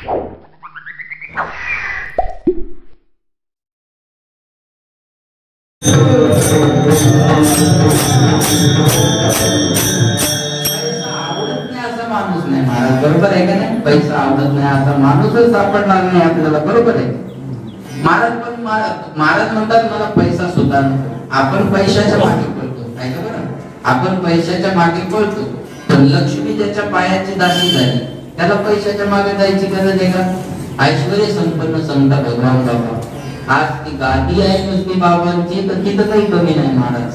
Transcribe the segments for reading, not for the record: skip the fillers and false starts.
माणूस नाही महाराज, बरोबर आहे का नाही? पैसा आवडत नाही असा माणूसच सापडणार नाही आपल्याला, बरोबर आहे. महाराज म्हणतात मला पैसा सुद्धा नको. आपण पैशाच्या मागे पळतो, काय का बरं? आपण पैशाच्या मागे पळतो, पण लक्ष्मी ज्याच्या पायाची दासी झाली त्याला पैशाच्या मागे जायची गरज आहे का? ऐश्वर्य संपन्न समजा भगवान बाबा. आज ती गादी आहे नुसती बाबांची, तर तिथं काही कमी नाही महाराज.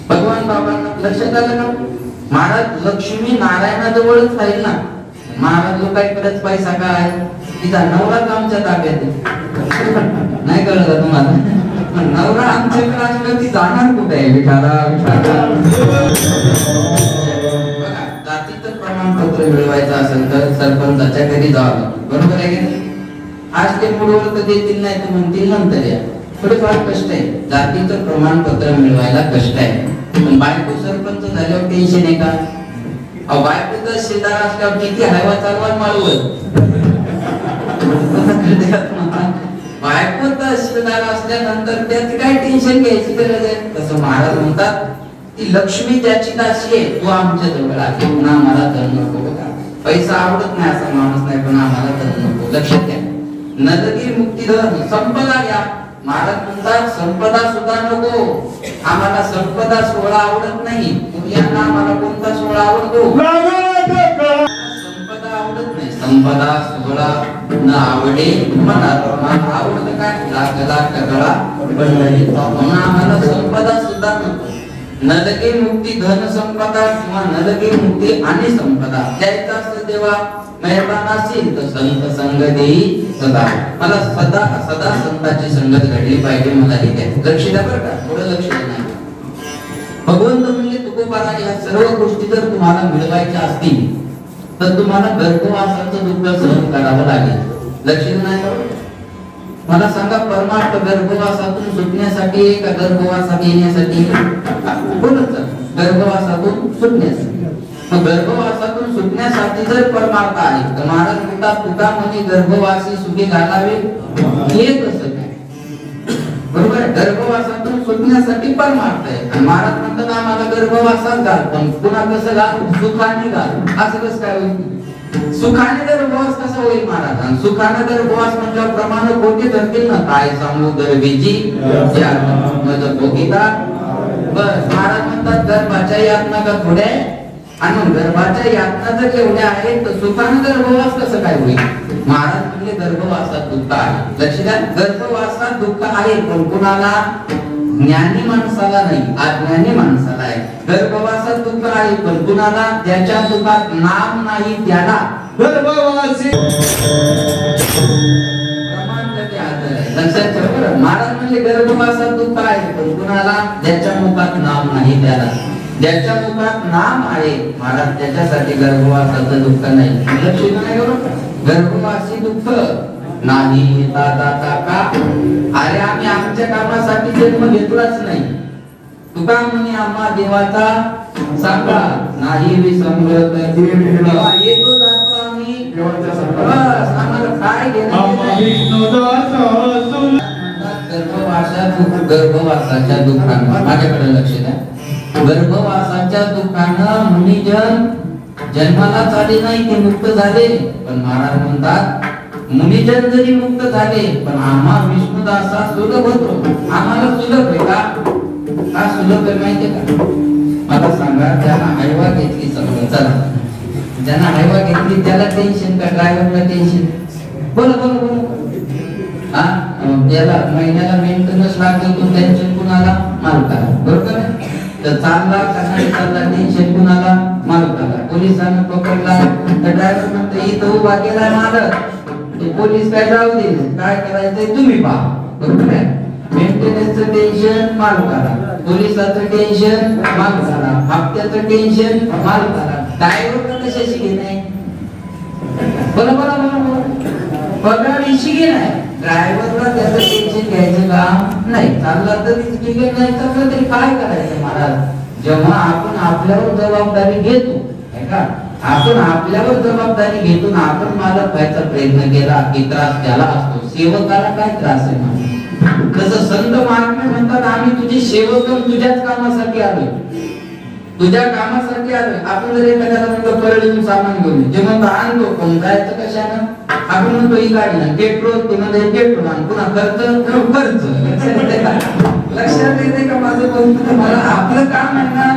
भगवान बाबांना लक्षात आलं का? महाराज लक्ष्मी नारायणाजवळच राहील ना. महाराज लोकांकडेच पैसा काय? तिचा नवराच आमच्या ताब्यात नाही कळलं का तुम्हाला? नवरा आमच्याकडे असलं ती जाणार कुठे आहे? विचारा बघा, जातीचं प्रमाणपत्र मिळवायचं असेल तर सरपंचाच्या घरी जावं लागतं, बरोबर आहे की नाही? आज ते मुळवर तर देतील नाही तर म्हणतील नंतर या. थोडंफार कष्ट आहे, जातीचं प्रमाणपत्र मिळवायला कष्ट आहे. पण बायको सरपंच झाल्यावर टेन्शन आहे का? बायकोचा शेजार असल्यावर किती हायवा चालवा माळवत. बायकोचा शेजार असल्यानंतर त्यात काय टेन्शन घ्यायची गरज आहे? तसं महाराज म्हणतात ती लक्ष्मी ज्याची दासी आहे तो आमच्या जवळ आहे, पुन्हा आम्हाला धन नको. बघा, पैसा आवडत नाही असा माणूस नाही, पण आम्हाला धन नको. लक्षात घ्या, नदगी मुक्तीधन संपदा घ्या. महाराज म्हणतात संपदा सुद्धा नको आम्हाला. संपदा सोहळा आवडत नाही. मुलांना आम्हाला कोणता सोहळा आवडतो? संपदा आवडत नाही. संपदा सोहळा न आवडे मला आवडतं काय? लागला कगळा बंडली. म्हणून आम्हाला संपदा सुद्धा नको. नलगे मुक्ती धन संपदा किंवा नलगे मुक्ती आणि संपदा द्यायचा असं तेव्हा मेहरबान असेल तर संत संग देई सदा. मला सदा सदा संतांची संगत घडली पाहिजे, मला हे द्या. लक्ष द्या बरं का, थोडं लक्ष द्या. भगवंत म्हणले तुकोबारा या सर्व गोष्टी जर तुम्हाला मिळवायच्या असतील तर तुम्हाला गर्भवासाचं दुःख सहन करावं लागेल. लक्ष नाही का? मला सांगा, परमार्थ गर्भवासातून सुटण्यासाठी का गर्भवासात येण्यासाठी? बोलत गर्भवासातून सुटण्यासाठी. मग गर्भवासातून सुटण्यासाठी जर परमार्थ आहे तर महाराज म्हणतात तुका म्हणे गर्भवासी सुखी घालावे. हे कसं काय? बरोबर आहे, गर्भवासातून सुटण्यासाठी परमार्थ आहे. आणि महाराज म्हणतात आम्हाला गर्भवासात घाल, पण पुन्हा कसं घाल? सुखाने घाल. असं कसं काय होईल? सुखाने गर्भवास कसा होईल महाराज? आणि सुखाने गर्भवास म्हणजे प्रमाण कोणते धरतील ना? काय सांगू गर्भीची भोगिता. बस महाराज म्हणतात गर्भाच्या यातना का थोड्या आणि गर्भाच्या यातना जर एवढ्या आहेत तर सुखाने गर्भवास कसं काय होईल? महाराज म्हणजे गर्भवासात दुःख आहे. लक्ष द्या, गर्भवासात दुःख आहे, पण कुणाला? ज्ञानी माणसाला नाही, अज्ञानी माणसाला आहे. गर्भवासात दुःख आहे, पण कुणाला? ज्याच्या दुःखात नाम नाही त्याला गर्भवासी. लक्षात ठेवा, महाराज म्हणजे गर्भवासात दुःख आहे, पण कुणाला? ज्याच्या मुखात नाम नाही त्याला. ज्याच्या मुखात नाम आहे महाराज त्याच्यासाठी गर्भवासाचं दुःख नाही. लक्ष नाही बरोबर, गर्भवासी दुःख नाही दादा का? अरे आम्ही आमच्या कामासाठी जन्म घेतलाच नाही. तुका म्हणे आम्हा देवाचा सांगा नाही विसंगत येतो जातो आम्ही देवाच्या सांगा. आम्हाला काय घेणं? गर्भवासाच्या दुःखानं माझ्याकडे लक्ष द्या. गर्भवासाच्या दुःखानं मुनिजन जन्मालाच आले नाही, ते मुक्त झाले. पण महाराज म्हणतात मुनिजन जरी मुक्त झाले पण आम्हा विष्णुदासा सुलभ होतो. आम्हाला सुलभ आहे का? का सुलभ आहे माहितीये का? मला सांगा, ज्यांना हायवा घेतली समजा, चला ज्यांना हायवा घेतली त्याला टेन्शन का? ड्रायव्हरला टेन्शन? बोला बोला बोला. हा, याला महिन्याला मेंटेनन्स लागतो, टेन्शन कुणाला? मालकाला. बरोबर आहे. तर चालला का नाही चालला टेन्शन कुणाला? मालकाला. पोलिसांना पकडला तर ड्रायव्हर म्हणतो इथं उभा केलाय मालक, पोलीस काय जाऊ दे, काय करायचंय तुम्ही पहा. बरोबर आहे. मेंटेनन्सचं टेन्शन मालकाला, पोलिसाचं टेन्शन मालकाला, हप्त्याचं टेन्शन मालकाला. ड्रायव्हरला कशाशी घेणे? बोला बोला बोला. पगार इशी घेणार, ड्रायव्हरला त्याचं टेन्शन घ्यायचं काम नाही. चालला तरी तिकीट नाही चाललं तरी काय करायचं महाराज? जेव्हा आपण आपल्यावर जबाबदारी घेतो का आपण आपल्यावर जबाबदारी घेतो ना, आपण मालक व्हायचा प्रयत्न केला की त्रास त्याला असतो, सेवकाला काय त्रास आहे ना. तसं संत महात्मे म्हणतात आम्ही तुझे सेवक तुझ्याच कामासाठी आलोय, तुझ्या कामासाठी आलोय. आपण जर एखाद्याला म्हणतो परळीहून सामान घेऊन जे म्हणतो आणतो, पण जायचं कशानं, आपण म्हणतो ही गाडी ना पेट्रोल, ते म्हणजे पेट्रोल आण, पुन्हा खर्च लक्षात येते का माझं बोलतो. मला आपलं काम आहे ना,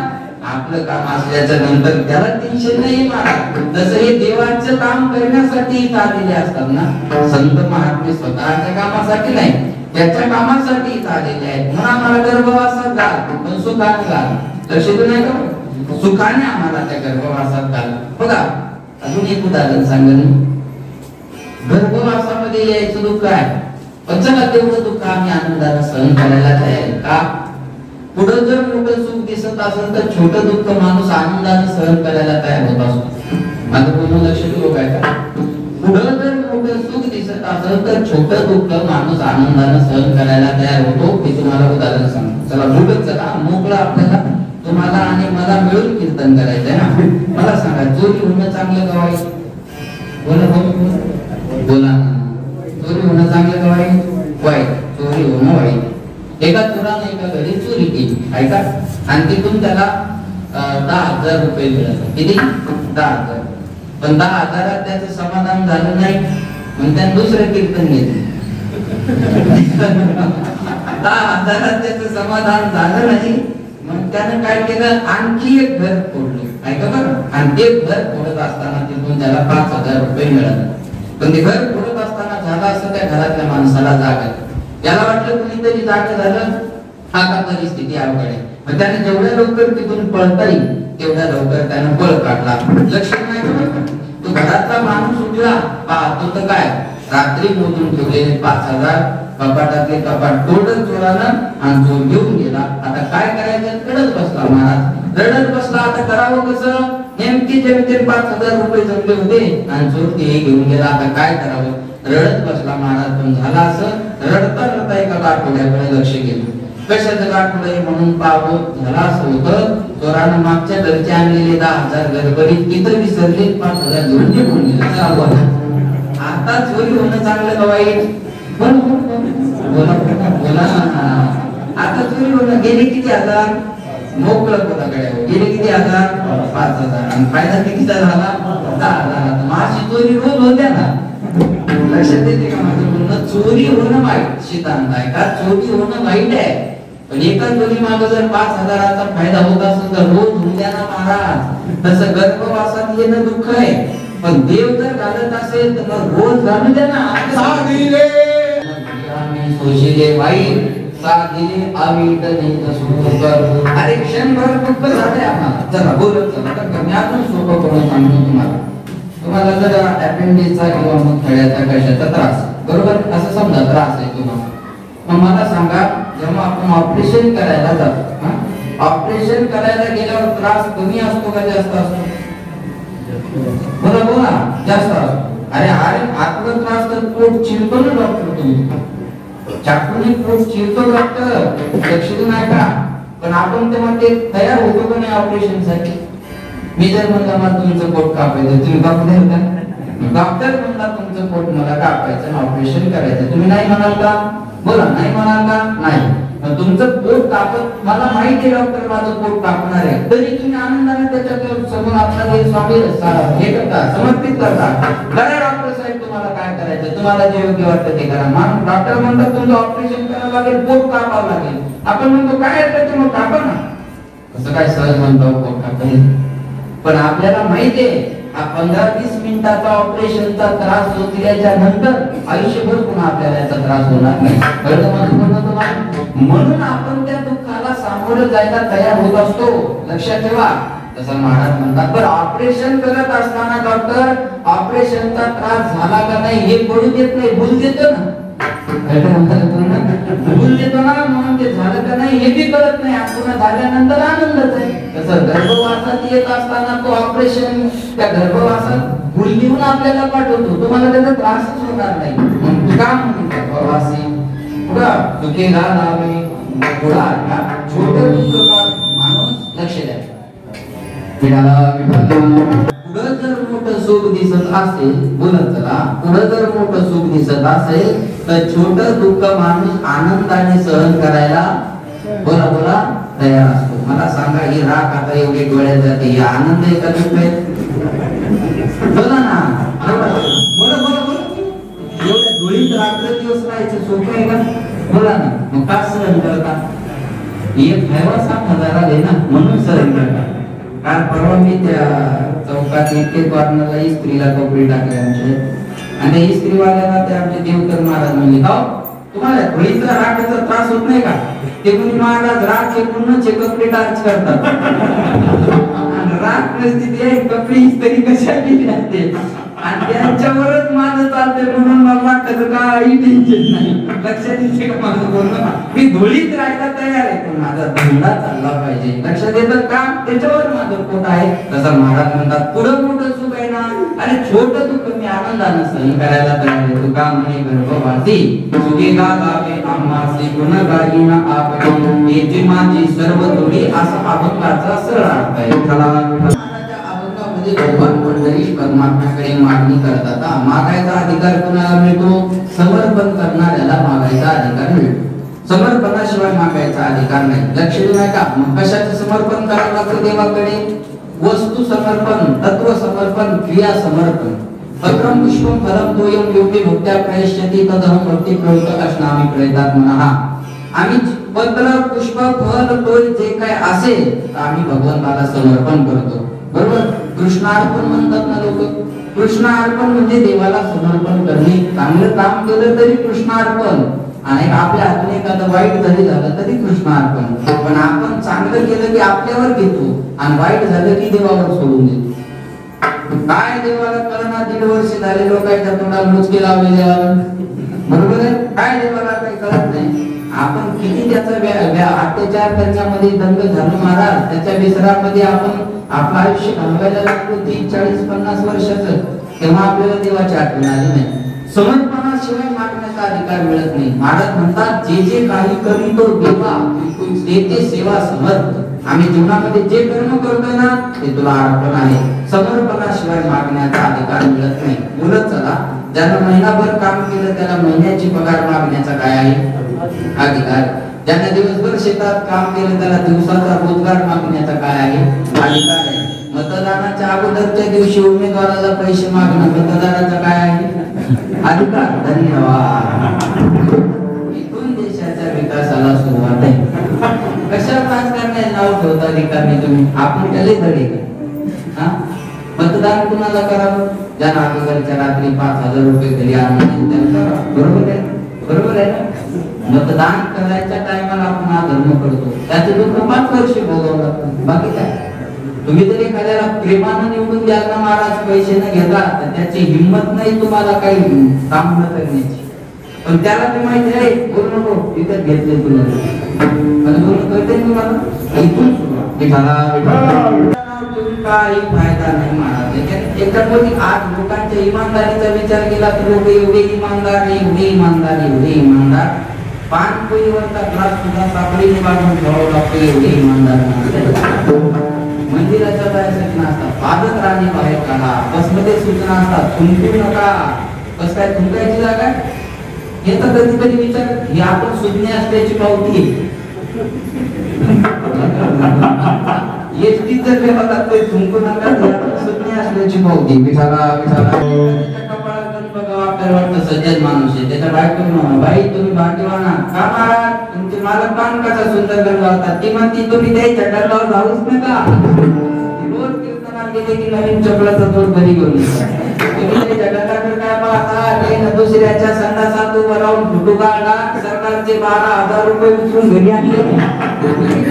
आपलं काम असल्याच्या नंतर त्याला टेन्शन नाही मला. जसं हे देवाचं काम करण्यासाठी इथं आलेले असतात ना, संत महात्मे स्वतःच्या कामासाठी नाही, त्याच्या कामासाठी इथं आलेले आहेत. म्हणून आम्हाला गर्भवासात घाल, पण सुखाने घाल. लक्षात नाही का, सुखाने आम्हाला त्या गर्भवासात घाल. बघा अजून एक उदाहरण सांगेन. गर्भवासामध्ये यायचं दुःख आहे, पण चला तेवढं दुःख आम्ही आनंदाने सहन करायला तयार का. पुढे जर मोठं सुख दिसत असेल तर छोटं दुःख माणूस आनंदाने सहन करायला तयार होत असतो. माझं पूर्ण लक्ष ठेवू काय का. पुढे जर मोठं सुख दिसत असेल तर छोटं दुःख माणूस आनंदाने सहन करायला तयार होतो. हे तुम्हाला उदाहरण सांगतो. चला मोठं चला मोकळं आपल्याला तुम्हाला आणि मला मिळून कीर्तन करायचंय ना. मला सांगा चोरी होणं चांगलं का वाईट. बोला चोरी होणं चांगलं का वाईट. वाईट, चोरी होणं वाईट. एका चोराने एका घरी चोरी केली ऐका, आणि तिथून त्याला 10,000 रुपये मिळाले. किती 10,000. पण 10,000 त्याचं समाधान झालं नाही, मग त्याने दुसरं कीर्तन घेतलं. 10,000 त्याचं समाधान झालं नाही, मग त्यानं काय केलं, आणखी एक घर फोडलं ऐका बरं. आणि ते घर फोडत असताना तिथून त्याला 5,000 रुपये मिळाले. पण ते घर फोडत असताना झालं असं त्या घरातल्या माणसाला जाग आली. याला वाटलं कुणीतरी जाग झालं, आता परिस्थिती अवघड आहे. मग त्याने जेवढ्या लवकर तिथून पळता येईल तेवढ्या लवकर त्यानं पळ काढला. लक्ष नाही का, तो घरातला माणूस उठला, पाहतो तर काय रात्री मोजून ठेवलेले 5,000 कपाटातले कपाट तोडत चोरानं आणि चोर घेऊन गेला. आता काय करायचं रडत बसला महाराज, रडत बसला. आता करावं कसं, नेमके जेमतेम 5,000 रुपये जमले होते आणि चोर ते घेऊन गेला. आता काय करावं, रडत बसला महाराज. पण झाला असं, रडता रडता एका गाठोड्याकडे लक्ष गेलं. कशाचं गाठोड आहे म्हणून पाहतो. झाला असं होतं, चोरानं मागच्या घरचे आणलेले 10,000 गडबडीत तिथं विसरले, 5,000 घेऊन निघून गेले. आता चोरी होणं चांगलं का वाईट. बोला बोला. आता चोरी होणं गेले किती 1,000, मोकळं कोणाकडे गेले किती 1,000, 5,000. आणि फायदा कितीचा झाला 10,000. माझी चोरी रोज होत्या ना. लक्षात येते का माझं म्हणणं. चोरी होणं वाईट सिद्धांत आहे का, चोरी होणं वाईट आहे. पण एका चोरी मागे जर 5,000चा फायदा होत असेल तर रोज होऊन द्या ना महाराज. तसं गर्भवासात येणं दुःख आहे, पण देव जर घालत असेल तर मग रोज घालू द्या ना. सोशिले वाईट साधिले अवीट नित सुकर. अरे क्षणभर दुःख झाले आम्हाला. चला बोलत चला, मी अजून सोपं करून सांगतो तुम्हाला. तुम्हाला जर अपेंडिक्सचा किंवा मुतखड्याचा कशाचा त्रास, बरोबर असं समजा त्रास आहे तुम्हाला. मग मला सांगा, जेव्हा आपण ऑपरेशन करायला जातो, ऑपरेशन करायला गेल्यावर त्रास कमी असतो का जास्त असतो. बोला बोला जास्त असतो. अरे अरे आतला त्रास तर पोट चिरतो ना डॉक्टर. तुम्ही चाकूने पोट चिरतो डॉक्टर, लक्ष नाही का. पण आपण तेव्हा ते तयार होतो का नाही ऑपरेशन साठी. मी जर म्हणलं मला तुमचं पोट कापायचं, तुम्ही कापू द्याल का. डॉक्टर म्हणला तुमचं पोट मला कापायचं, ऑपरेशन करायचं, तुम्ही नाही म्हणाल का. बोला नाही म्हणाल का. नाही. तुमचं पोट कापत मला माहिती आहे डॉक्टर माझं पोट कापणार आहे, तरी तुम्ही आनंदाने त्याच्यात समोर आपला स्वामी हे करता, समर्पित करता. करा डॉक्टर साहेब तुम्हाला काय करायचं, तुम्हाला जे योग्य वाटतं ते करा. मग डॉक्टर म्हणतात तुमचं ऑपरेशन करावं लागेल, पोट कापावं लागेल. आपण म्हणतो काय आहे मग कापा ना. असं काय सहज म्हणतो पोट कापायचं. पण आपल्याला माहिती आहे हा 15-20 मिनिटाचा ऑपरेशनचा त्रास सोसल्याच्या नंतर आयुष्यभर पुन्हा आपल्याला याचा त्रास होणार नाही. कळलं माझं म्हणणं तुम्हाला. म्हणून आपण त्या दुःखाला सामोरं जायला तयार होत असतो. लक्षात ठेवा. तसं महाराज म्हणतात, बरं ऑपरेशन करत असताना डॉक्टर ऑपरेशनचा त्रास झाला का नाही हे कळू देत नाही, भूल देतो ना. भूल देतो ना, म्हणून ते झालं का नाही हे बी कळत नाही. आपण झाल्यानंतर आनंदच आहे. तसं गर्भवासात येत असताना तो ऑपरेशन त्या गर्भवासात भूल देऊन आपल्याला पाठवतो, तुम्हाला त्याचा त्रासच होणार नाही. मग का म्हणून गर्भवासी पुढा सुखी राहावे पुढा छोटे दुःख माणूस लक्ष द्या. पुढं जर मोठं सुख दिसत असेल, बोलत चला, पुढं जर मोठं सुख दिसत असेल तर छोटं दुःख माणूस आनंदाने सहन करायला बोला बोला तयार असतो. मला सांगा, ही राख आता एवढी डोळ्यात जाते, ही आनंद आहे का दुःख आहे? बोला ना, बोला बोला बोला. एवढ्या डोळीत रात्र दिवस राहायचं सोपं आहे का? बोला ना, मग का सहन करता? एक भैवा 7,000 दे ना, म्हणून सहन करता. काल परवा मी त्या चौकात इतके कॉर्नरला इस्त्रीला कपडे टाकले आमचे, आणि इस्त्रीवाल्याला ते आमचे देवकर महाराज म्हणले, तुम्हाला डोळीचा राखाचा त्रास होत नाही का? ते कोणी महाराज राख हे पूर्ण कपडे टाच करतात. राख परिस्थिती आहे, कपडे इस्त्री कशा केली असते आणि त्यांच्यावरच माझं चालतंय, म्हणून मला त्याचं काही टेन्शन नाही. लक्षात येते का माझं बोलणं? मी धुळीत राहायला तयार आहे, पण माझा धंदा चालला पाहिजे. लक्षात येतं का? त्याच्यावर माझं पोट आहे. तसं महाराज म्हणतात, पुढं मोठं सुख आहे ना, आणि छोटं दुःख मी आनंदानं सहन करायला तयार आहे. तुका म्हणे गर्भवासी सुखे गावे आम्हासी गुण गाईना आपली, येथे माझी सर्व थोडी असा अभंगाचा सरळ अर्थ आहे. भगवान मंडळी परमात्म्याकडे मागणी करतात. मागायचा अधिकार कोणाला मिळतो? समर्पण करणाऱ्याला मागायचा अधिकार मिळतो. समर्पणाशिवाय मागायचा अधिकार नाही. लक्ष देऊ नका. मग कशाचं समर्पण करावं लागतं देवाकडे? वस्तू समर्पण, तत्व समर्पण, क्रिया समर्पण. पत्रम पुष्पम फलम तोयम योगी भक्त्या प्रयश्यति तदहं भक्ती प्रवृत्त असनामी प्रयतात म्हणा. आम्ही पत्र पुष्प फल तोय जे काय असेल आम्ही भगवंताला समर्पण करतो. बरोबर? कृष्णार्पण म्हणतात ना लोक. कृष्णार्पण म्हणजे देवाला समर्पण करणे. चांगलं काम केलं तरी कृष्णार्पण, आणि आपल्या हातून एखादं वाईट जरी झालं तरी कृष्णार्पण. पण आपण चांगलं केलं की आपल्यावर घेतो, आणि वाईट झालं की देवावर सोडून देतो. काय देवाला कळना, 1.5 वर्ष झाले लोकांच्या तोंडाला मुचके लावले देवाला. बरोबर आहे? काय देवाला काही कळत नाही. आपण किती त्याचा अत्याचार त्याच्यामध्ये दंग झालो महाराज, त्याच्या विसरामध्ये आपण आपलं आयुष्य घालवायला लागतो 30, 40, 50 वर्षाचं, तेव्हा आपल्याला देवाची आठवण आली नाही. समर्पणाशिवाय मागण्याचा अधिकार मिळत नाही. महाराज म्हणतात, जे जे काही करी तो देवा, ते सेवा समर्थ. आम्ही जीवनामध्ये जे कर्म करतोय ना ते तुला अर्पण आहे. समर्पणाशिवाय मागण्याचा अधिकार मिळत नाही. बोलत चला, ज्यानं महिनाभर काम केलं त्याला महिन्याची पगार मागण्याचा काय आहे? अधिकार. ज्याने दिवसभर शेतात काम केलं त्याला दिवसाचा रोजगार मागण्याचा काय आहे? अधिकार आहे. मतदानाच्या अगोदरच्या दिवशी उमेदवाराला पैसे मागणं मतदाराचा काय आहे? अधिकार. धन्यवाद. इथून देशाच्या विकासाला सुरुवात आहे. कशा राजकारणाला नाव ठेवता अधिकारने तुम्ही? आपण त्याला धडे का? मतदान कुणाला करावं? ज्यांना अगोदरच्या रात्री 5,000 रुपये घरी आणून त्यांना करा. बरोबर आहे? बरोबर आहे ना? मतदान करायच्या टायमाला आपण हा धर्म करतो, त्याचे दुःख 5 वर्ष भोगावं लागतं. बाकी काय? तुम्ही जर एखाद्याला प्रेमानं निवडून द्याल ना महाराज, पैसे न घेता, तर त्याची हिंमत नाही तुम्हाला काही काम न करण्याची. पण त्याला ते माहिती आहे, बोलू नको, विकत घेतले तुला. बोलून कळते तुम्हाला? इथून काही फायदा नाही महाराज. याच्यामध्ये आज लोकांच्या इमानदारीचा विचार केला तर लोक एवढे इमानदार, एवढे इमानदार, एवढे इमानदार. पानपोईवरचा ग्लास सुद्धा साखळीने बांधून ठेवावा लागतो, एवढे इमानदार. मंदिराच्या बाहेरसाठी नसतात, पादत राहणे बाहेर काढा. बसमध्ये सूचना असतात, थुंकू नका. बस काय थुंकायची जागा? येतात कधी कधी विचार, ही आपण सुज्ञ असल्याची पावती. एसटी जर व्यवहार लागतोय थुंकू नका, सुज्ञ असल्याची पावती. विठाला विठाला आपल्याला वाटतं सज्जन माणूस आहे, त्याच्या बायको बाई तुम्ही भाग्यवान का महाराज, तुमचे मालक पान कसा सुंदर गंगावतात. ती म्हणती तुम्ही त्याच्या डरलावर जाऊच नका. रोज कीर्तनात गेले की नवीन चपलाचा जोड घरी घेऊन येतात. तुम्ही त्याच्या डरलाकडे काय पाहता? दुसऱ्याच्या संडासात उभं राहून फुटू काढला, सरकारचे 12,000 रुपये उचलून घरी आणले.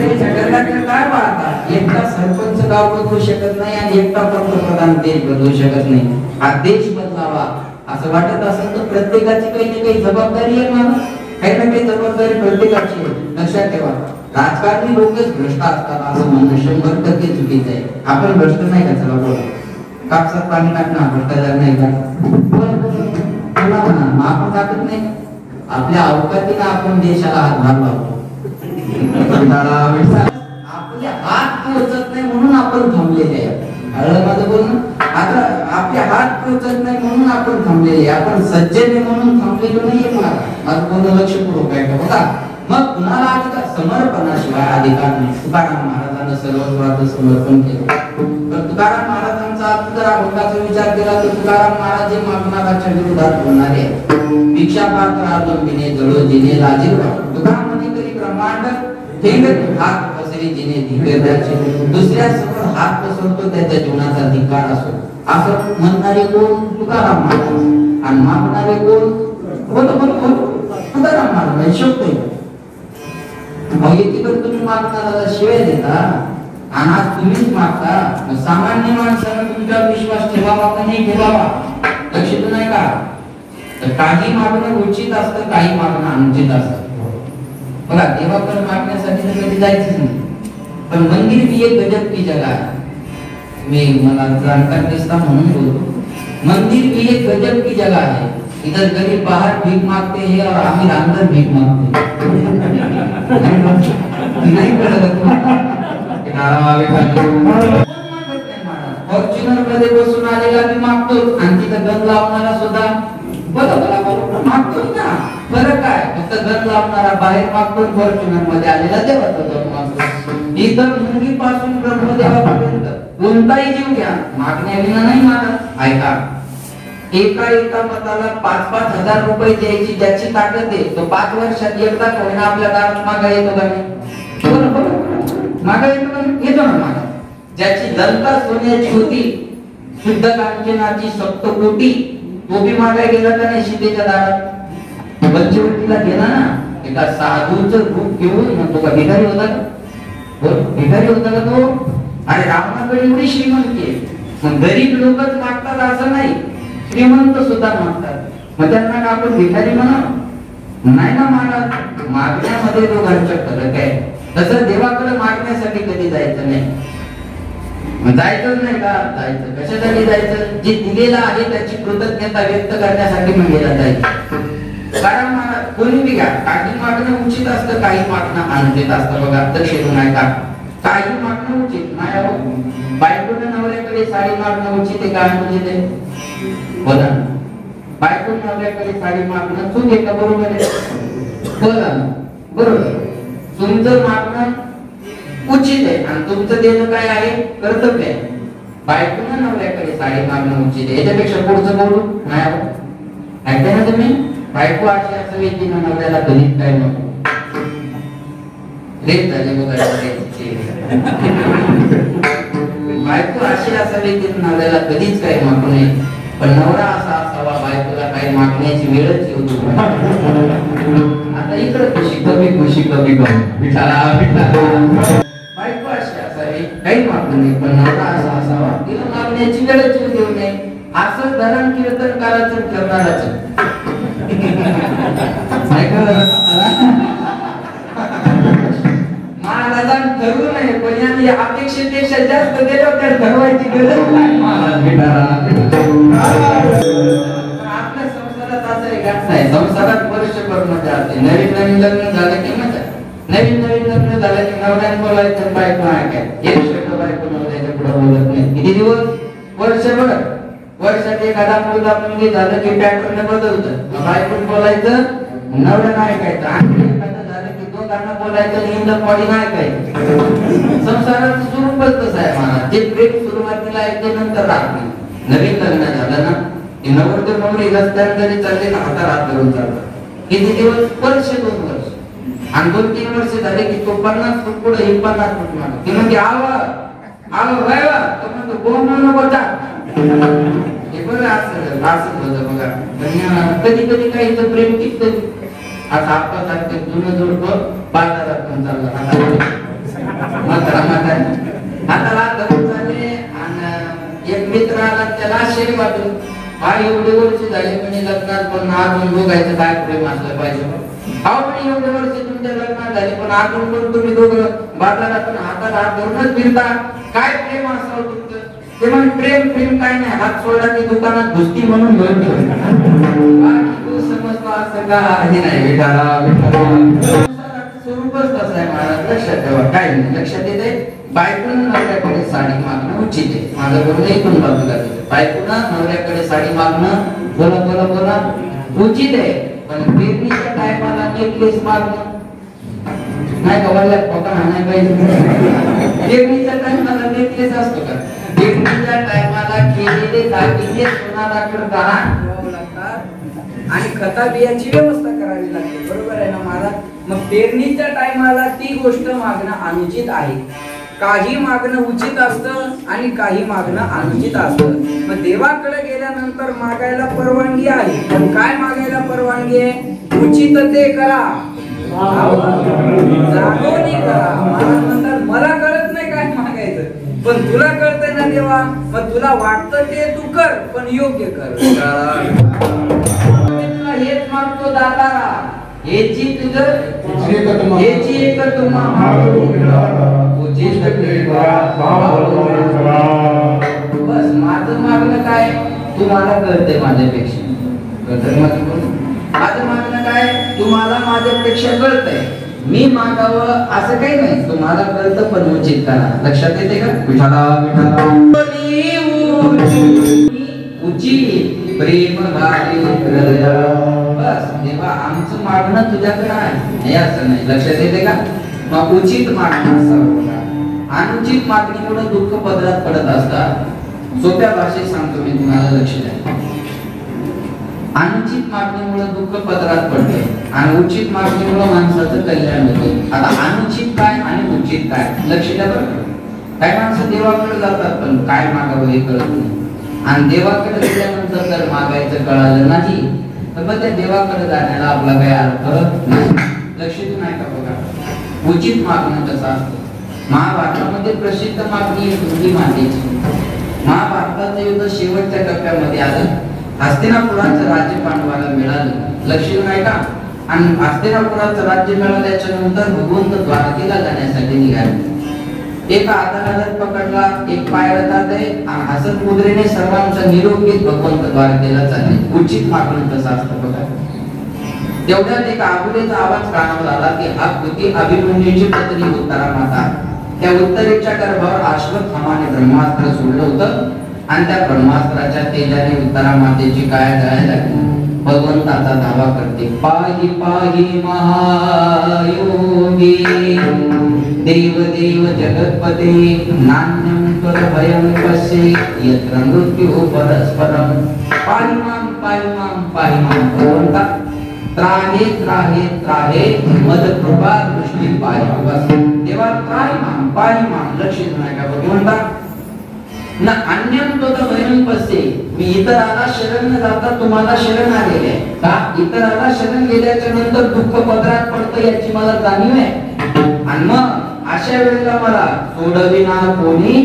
त्याच्या डरलाकडे काय पाहता? एकटा सरपंच गाव बदलू शकत नाही आणि एकटा पंतप्रधान देश बदलू शकत नाही. हा देश बदलावा असं वाटत असेल तर प्रत्येकाची काही ना काही जबाबदारी आहे मला. काही ना काही जबाबदारी प्रत्येकाची आहे. लक्षात ठेवा, राजकारणी लोकच भ्रष्ट असतात असं म्हणणं 100% चुकीचं आहे. आपण भ्रष्ट नाही का? चला बोला, कापसात पाणी टाकणं भ्रष्टाचार नाही का? आपण टाकत नाही. आपल्या अवकातीला आपण देशाला हातभार लावतो. आपले हात पोहोचत नाही म्हणून आपण थांबलेले आहे. माझं बोलणं आता आपले हात पोचत नाही म्हणून आपण थांबलेले, आपण सज्जने म्हणून थांबलेलो नाहीये. माझं पूर्ण लक्षपूर्वक आहे बघा. मग कुणाला अधिकार? समर्पणाशिवाय अधिकार नाही. तुकाराम महाराजांना सर्वस्वार्थ समर्पण केलं. तर तुकाराम महाराजांचा जर अभंगाचा विचार केला तर तुकाराम महाराज जे मागणाराच्या विरोधात बोलणारे, भिक्षा पात्र अवलंबिने जळो जिने लाजीर तुकाराम म्हणे तरी ब्रह्मांड ठेंग हात पसरी जिने धिक्कारचे, दुसऱ्या समोर हात पसरतो त्याच्या जीवनाचा धिक्कार असो असं म्हणणारे कोण? तुकाराम महाराज. आणि मागणारे कोण? तुकाराम महाराज. शोधतोय मग एकीकडे तुम्ही मागणारा शिवाय देता आणि आज तुम्हीच मागता. सामान्य माणसाला तुमच्यावर विश्वास ठेवावा का नाही ठेवावा लक्षात नाही का? तर काही मागणं उचित असतं, काही मागणं अनुचित असतं. बघा देवाकडे मागण्यासाठी तर कधी जायचंच नाही. पण मंदिर भी एक गजब की जगह है. मी मला जाणकार दिसता म्हणून बोलतो. मंदिर भी एक गजब की जगह है. इधर गरीब बाहर भीख मांगते हैं और आमिर अंदर भीख मांगते हैं. नहीं फॉर्च्युनर मध्ये बसून आलेला मी मागतो आणि तिथं गन लावणारा सुद्धा मागतो ना. फरक काय? फक्त गन लावणारा बाहेर मागतो, फॉर्च्युनर मध्ये आलेला देवाचा गन मागतो. इतर मुंगी पासून ब्रह्मदेवापर्यंत कोणताही जीव घ्या मागण्याविना नाही मागत. ऐका, एका मताला 5-5 हजार रुपये द्यायची ज्याची ताकद आहे तो 5 वर्षात एकदा कोणा आपल्या दारात मागा येतो का नाही? मागा येतो का नाही? येतो ना मागा. ज्याची जनता सोन्याची होती, शुद्ध कांचनाची सप्तकोटी, तो बी मागाय गेला का नाही सीतेच्या दारात? पंचवटीला गेला ना, एका साधूचं रूप घेऊन. तो का भिकारी होता का? भिकारी होता का तो? अरे रावणाकडे एवढी श्रीमंती आहे, मग गरीब लोकच मागतात असं नाही, श्रीमंत सुद्धा मागतात. मग त्यांना का आपण भिकारी म्हणा? नाही ना मागत. मागण्यामध्ये दोघांचा फरक आहे. तसं देवाकडे मागण्यासाठी कधी जायचं नाही. जायचंच नाही का? जायचं. कशासाठी जायचं? जे दिलेलं आहे त्याची कृतज्ञता व्यक्त करण्यासाठी मंदिरात जायचं. कारण कोणी बी घ्या, काही मागणं उचित असतं, काही मागणं अनुचित असतं. बघा दक्षिण नाही का? काही मागणं उचित नाही. बायकोने नवऱ्याकडे साडी मागणं उचित आहे का अनुचित आहे? बोला. बायको नवऱ्याकडे साडी मागणं चूक आहे का बरोबर आहे? बोला बरोबर. तुमचं मागणं उचित आहे आणि तुमचं देणं काय आहे? कर्तव्य आहे. बायकोने नवऱ्याकडे साडी मागणं उचित आहे. याच्यापेक्षा पुढचं बोलू नाही. ऐकताय ना तुम्ही? बायको अशी असावी की नवऱ्याला कधीच काय नको. रेप झाले बघा. बायको अशी असावी की नवऱ्याला कधीच काही मागू नये. पण नवरा असा असावा बायकोला काही मागण्याची वेळच येऊ नये. आता इकडे खुशी कमी बायको अशी असावी काही मागू नये, पण नवरा असा असावा तिला मागण्याची वेळच येऊ नये. असं धरण कीर्तन करायचं करणाराचं महाराजांनी ठरवू नये, पण यांनी अपेक्षेपेक्षा जास्त दिलं तर ठरवायची गरज नाही. आपल्या संसारात असं एक नाही. संसारात वर्षभर मजा असते. नवीन लग्न झालं की मजा. नवीन लग्न झालं की नवऱ्याने बोलायचं, बायको काय एक शब्द बायको नवऱ्याच्या पुढे बोलत नाही. किती दिवस? वर्षभर. वर्षात एखादा मुलगा मुलगी झालं की पॅटर्न बदलतं. बायकोन बोलायचं, नवऱ्यानं ऐकायचं. आणि एखादं झालं की दोघांना बोलायचं, हिंद पॉडी नाही ऐकायचं. संसाराचं स्वरूपच तसं आहे महाराज. जे प्रेम सुरुवातीला ऐकते नंतर राहत नाही. नवीन लग्न झालं ना की नवरदेव नवरी रस्त्याने जरी चालले ना हातात हात धरून चालतात. किती दिवस? वर्ष 2 वर्ष. आणि 2-3 वर्ष झाले की तो 50 फूट पुढे 50 फूट मागे. ती म्हणजे आव वयवा तो म्हणतो बोल नको जा. हे बघा असं होतं बघा. कधी कधी काही प्रेम टिकतं. आता आपल्यासारखे जुनं जोडतो बाजारात पण चाललं हाताला धरून चालले. आणि एक मित्र आला त्याला आश्चर्य वाटलं. हा एवढे वर्ष झाले म्हणजे लग्नात पण अजून बघायचं काय प्रेम असलं पाहिजे. हा पण एवढे वर्ष तुमच्या लग्नात झाले पण अजून पण तुम्ही दोघं बाजारातून हातात हात धरूनच फिरता. काय प्रेम असावं तुमचं? ते म्हण प्रेम काय नाही. हात सोडला की दुकानात घुसती म्हणून घेऊन तू समजतो असं काही नाही. स्वरूपच तसं आहे महाराज. लक्षात ठेवा. काय नाही लक्षात येते. बायकोनं नवऱ्याकडे साडी मागणं उचित आहे. माझं बरोबर इथून बाजूला बायकोनं नवऱ्याकडे साडी मागणं बोला बोला बोला उचित आहे, पण पेरणीच्या टायमाला नेकलेस मागणं नाही गवायला पोटा नाही पाहिजे. पेरणीच्या टायमाला नेकलेस असतो का? पेरणीच्या टायमाला केलेले दागिने सोनाराकडे गहाण लागतात आणि खता बियाची व्यवस्था करावी लागते, बरोबर आहे ना महाराज? मग पेरणीच्या टायमाला ती गोष्ट मागणं अनुचित आहे. काही मागणं उचित असतं आणि काही मागणं अनुचित असतं. मग देवाकडे गेल्यानंतर मागायला परवानगी आहे, पण काय मागायला परवानगी आहे? उचित ते करा, जाणून करा. महाराज म्हणतात मला कळत नाही काय मागायचं, पण तुला कळतंय ना देवा, मग तुला वाटतं ते तू कर, पण योग्य कर. तुला हेच मागतो दातारा, हेची तुझं हेची एक तुम्हा बस. माझं मागणं काय तुम्हाला कळतंय माझ्यापेक्षा, माझं मागणं काय तुम्हाला माझ्यापेक्षा कळतंय. मी मागावं असं काही नाही, तुम्हाला कळतं पण उचित करा. लक्षात येते का? विठाला उचित प्रेम बस देवा आमचं मागणं तुझ्याकडे आहे हे असं नाही. लक्षात येते का? मग उचित मागणं असावं, अनुचित मागणीमुळे दुःख पदरात पडत असतात. सोप्या भाषेत सांगतो मी तुम्हाला, लक्ष द्या. अनुचित मागणीमुळे दुःख पदरात पडते आणि उचित मागणीमुळे माणसाचं कल्याण होते. आता अनुचित काय आणि उचित काय लक्ष द्या बरं. काही माणसं देवाकडे जातात पण काय मागावं हे कळत नाही, आणि देवाकडे गेल्यानंतर जर मागायचं कळालं नाही तर मग त्या देवाकडे जाण्याला आपला काही अर्थ नाही. लक्ष नाही का बघा. उचित मागणं कसं असतं? महाभारतामध्ये प्रसिद्ध मागणी आहे कुंती मातेची. महाभारताचं युद्ध शेवटच्या टप्प्यामध्ये आलं. हस्तिनापुराचं राज्य पांडवाला मिळालं. लक्ष नाही का? आणि हस्तिनापुराचं राज्य मिळाल्याच्या नंतर भगवंत द्वारकेला जाण्यासाठी निघाले. एका हाताला पकडला, एक पाय रथात आहे आणि हसत मुद्रेने सर्वांचा निरोप घेत भगवंत द्वारकेला चालले. उचित मागणं कसं असतं बघा. तेवढ्यात एक आगुलेचा आवाज कानावर आला की हा कृती अभिमन्यूची पत्नी उत्तरा माता. त्या उत्तरेच्या गर्भावर अश्वत्थामाने ब्रह्मास्त्र सोडलं होतं आणि त्या ब्रह्मास्त्राच्या तेजाने उत्तरा मातेची काय जायला लागली. भगवंताचा धावा करते, पाहि पाहि महायोगी देव देव जगतपते नान्यं त्वदभयं पश्ये यत्र मृत्युः परस्परं. पाहि मां भगवंता त्राहे त्राहे त्राहे मद कृपा दृष्टी पाहि. बस देवा पाहि मां लक्ष नाही का भगवंता ना अन्यं त्वदभयं पश्ये. मी इतराला शरण न जाता तुम्हाला शरण आलेले का? इतराला शरण गेल्याच्या नंतर दुःख पदरात पडतं याची मला जाणीव आहे. आणि मग अशा वेळेला मला सोडविना कोणी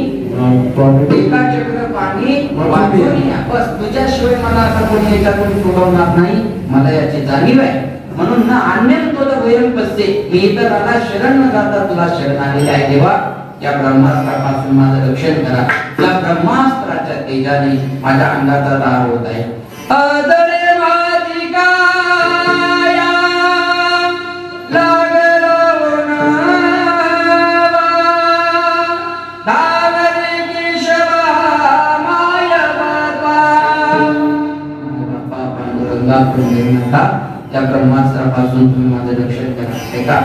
एका चक्र पाणी वाचून या. बस तुझ्याशिवाय मला आता कोणी याच्यातून सोडवणार नाही, मला याची जाणीव आहे. म्हणून ना अन्यं त्वदभयं पश्ये, मी इतराला शरण न जाता तुला शरण आलेले आहे देवा. या ब्रह्मास्त्रापासून माझं रक्षण करा. या ब्रह्मास्त्राच्या तेजाने माझ्या अंगाचा दार होत आहे. आदरे माझी काया लागलो नावा धावरे केशवा माया बाबा. बाबा पांडुरंगा पुण्यनाथा त्या ब्रह्मास्त्रापासून तुम्ही माझं रक्षण करा. ऐका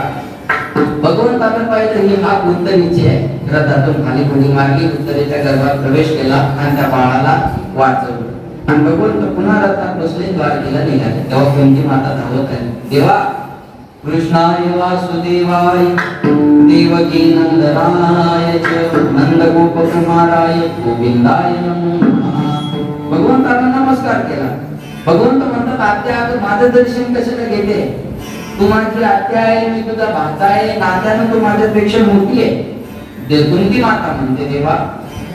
भगवंतानं पाहिलं ही हा उत्तरेची आहे. रथातून खाली उडी मारली, उत्तरेच्या गर्भात प्रवेश केला आणि त्या बाळाला वाचवलं. आणि भगवंत पुन्हा रथात बसले, द्वारकेला निघाले. तेव्हा कुंती माता धावत आहे, देवा कृष्णाय वासुदेवाय देवकी नंदनाय च नंदगोप कुमाराय गोविंदाय नमो नमः. भगवंताला नमस्कार केला. भगवंत म्हणतात आत्या माझं दर्शन कशाला घेते? तू माझी आत्या आहे, मी तुझा भाचा आहे, नात्यानं तू माझ्यापेक्षा मोठी आहे. कुंती माता म्हणते देवा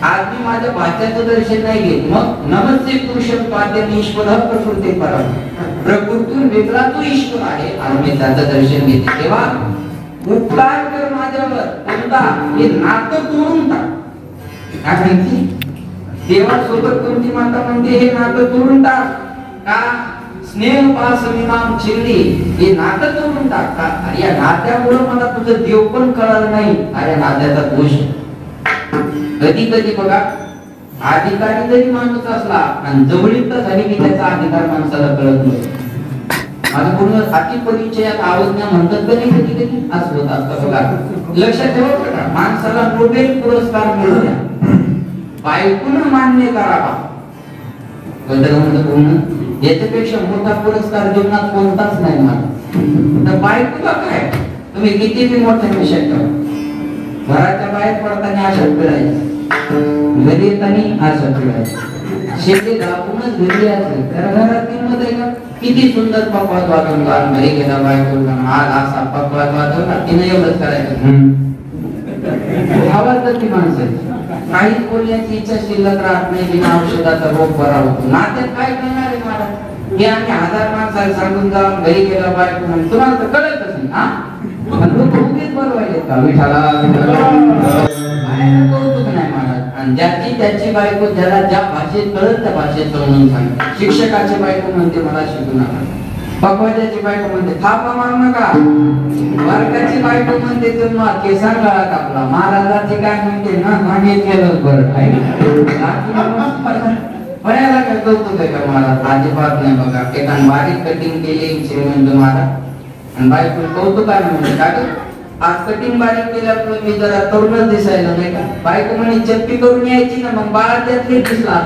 आज मी माझ्या भाच्याचं दर्शन नाही घेत, मग नमस्ते पुरुषं पाद्यम ईश्वरः प्रकृती परम. प्रकृतीतून वेगळा तू ईश्वर आहे आणि मी त्याचं दर्शन घेते. देवा उपकार कर माझ्यावर, कोणता हे नातं तोडून टाक. काय म्हणते देवासोबत कुंती माता म्हणते हे नातं तोडून टाक. का? स्नेह पास विमान चिल्ली हे नातं तोडून टाकतात. आणि या नात्यामुळे मला तुझं देव पण कळालं नाही. अरे नात्याचा दोष. कधी कधी बघा अधिकारी जरी माणूस असला आणि जवळीक झाली की त्याचा अधिकार माणसाला कळत नाही. माझं पूर्ण अति परिचयात आवडण्या म्हणतात तरी कधी कधी असं होत असतं बघा. लक्षात ठेवा, माणसाला नोबेल पुरस्कार मिळू द्या, बायकोनं मान्य करावा. याच्यापेक्षा मोठा पुरस्कार जीवनात कोणताच नाही मला. तर बायकोला काय, तुम्ही किती बी मोठ्या विषयात ठेवा, घराच्या बाहेर पडताना अशा फिरायचं, घरी येताना असं फिरायचं, शेती दाखवूनच घरी यायचं. घरातील मध्ये का किती सुंदर पकवाद वाजवला, घरी गेला बायकोला आज असा पकवाद वाजवला, तिने एवढंच करायचं. आवाज ती माणसं काहीच बोलण्याची इच्छा शिल्लक राहत नाही, बिना औषधाचा रोग बरा होतो. नात्यात काय करणार आहे मला, हे आम्ही 1000 माणसाला सांगून जाऊन घरी गेला बायको म्हणून तुम्हाला तर कळतच नाही. हा लोक उगीच बोलवायचे का विठाला कौतुक नाही मला. आणि ज्याची त्याची बायको ज्याला ज्या भाषेत कळत त्या भाषेत समजून सांगा. शिक्षकाची बायको म्हणते मला शिकू नका, पकवाजाची बायको म्हणते थापा मारू नका, वर्गाची बायको म्हणते तुम्हा केसां गळा कापला, महाराजाची काय म्हणते ना सांगितलेलं बरं बऱ्याला काय कौतुक आहे का महाराज? अजिबात नाही बघा. एकान बारीक कटिंग केली श्रीमंत महाराज आणि बायको कौतुक आहे म्हणजे काय आज कटिंग बारीक केल्यामुळे मी जरा तरुणच दिसायला नाही का. बायको म्हणे चप्पी करून यायची ना, मग बाळा त्यातले दिसला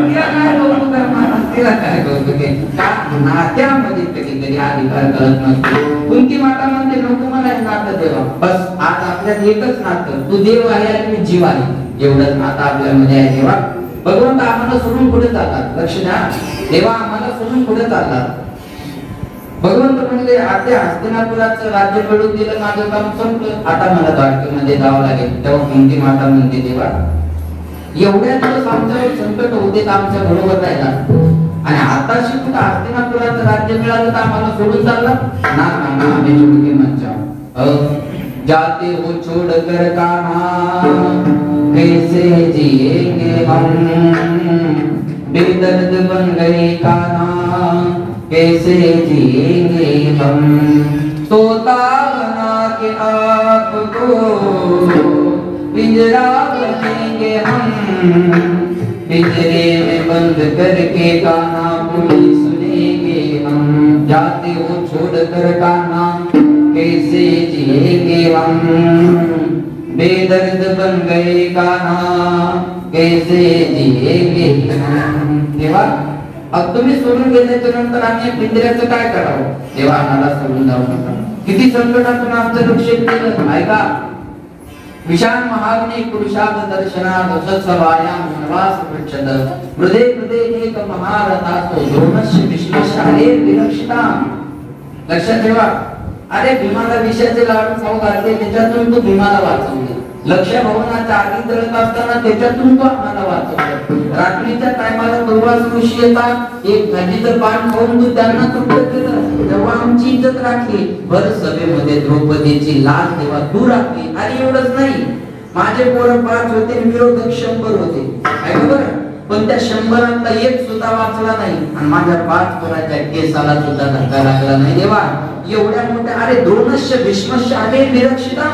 काय कौतुक आहे महाराज, तिला काय कौतुक आहे का? नात्यामध्ये कधीतरी अधिकार कळत नसतो. कुंती माता म्हणते नको मला नातं देवा, बस आज आपल्यात एकच नातं, तू देव आहे आणि मी जीव आहे, एवढंच नातं आपल्यामध्ये आहे. देवा भगवंत आम्हाला सोडून पुढे चालतात, लक्ष द्या, देवा आम्हाला सोडून पुढे चालतात. भगवंत म्हणले आता हस्तिनापुराचं राज्य मिळवून दिलं, माझं काम संपलं, आता मला द्वारकेमध्ये जावं लागेल. तेव्हा कुंती माता म्हणते देवा एवढ्या दिवस आमच्यावर संकट होते, आमच्या बरोबर राहिला आणि आता शिकून हस्तिनापुराचं राज्य मिळालं तर आम्हाला सोडून चाललं ना ना. आम्ही छोटे मंचा जाते हो छोड़ कर कान्हा कैसे जिएंगे हम, बेदर्द बन गए कान्हा कैसे जिएंगे हम, सोता बना के आपको पिंजरा बनेंगे हम, पिंजरे में बंद करके कान्हा बोली सुनेंगे हम, जाते हो छोड़ कर कान्हा कैसे जिएंगे हम, बेदर्द बन गए कान्हा कैसे जिएंगे हम. देवा अब तुम्ही सोडून गेल्याच्या नंतर आम्ही पिंजऱ्याचं काय करावं? देवा आम्हाला सोडून जाऊ नका. किती संकटातून आमचं लक्ष केलं ऐका. विशाल महाग्नी पुरुषाद दर्शनात सत्सवायां वनवास पृच्छद, हृदय हृदय एक महारथासो द्रोणस्य विश्वस्य हरे विरक्षिता. लक्षात ठेवा, अरे भीमाला विषयाचे लाडू खाऊ घातले, त्याच्यातून तो भीमाला वाचवले. लक्ष भवनाच्या आधी जळत असताना त्याच्यातून तो आम्हाला वाचवले. रात्रीच्या टायमाला दुर्वास ऋषी येतात, एक नदीचं पान खाऊन तू त्यांना तृप्त केलं, तेव्हा आमची इज्जत राखली. भर सभेमध्ये द्रौपदीची लाज तेव्हा तू राखली. आणि एवढंच नाही, माझे पोरं 5 होते, विरोधक 100 होते, ऐका बरं, पण त्या 100 एक सुद्धा वाचला नाही आणि माझ्या 5 पोराच्या केसाला सुद्धा धक्का लागला नाही. देवा एवढ्या मोठ्या, अरे द्रोणस्य भीष्मस्य हरे विरक्षिता,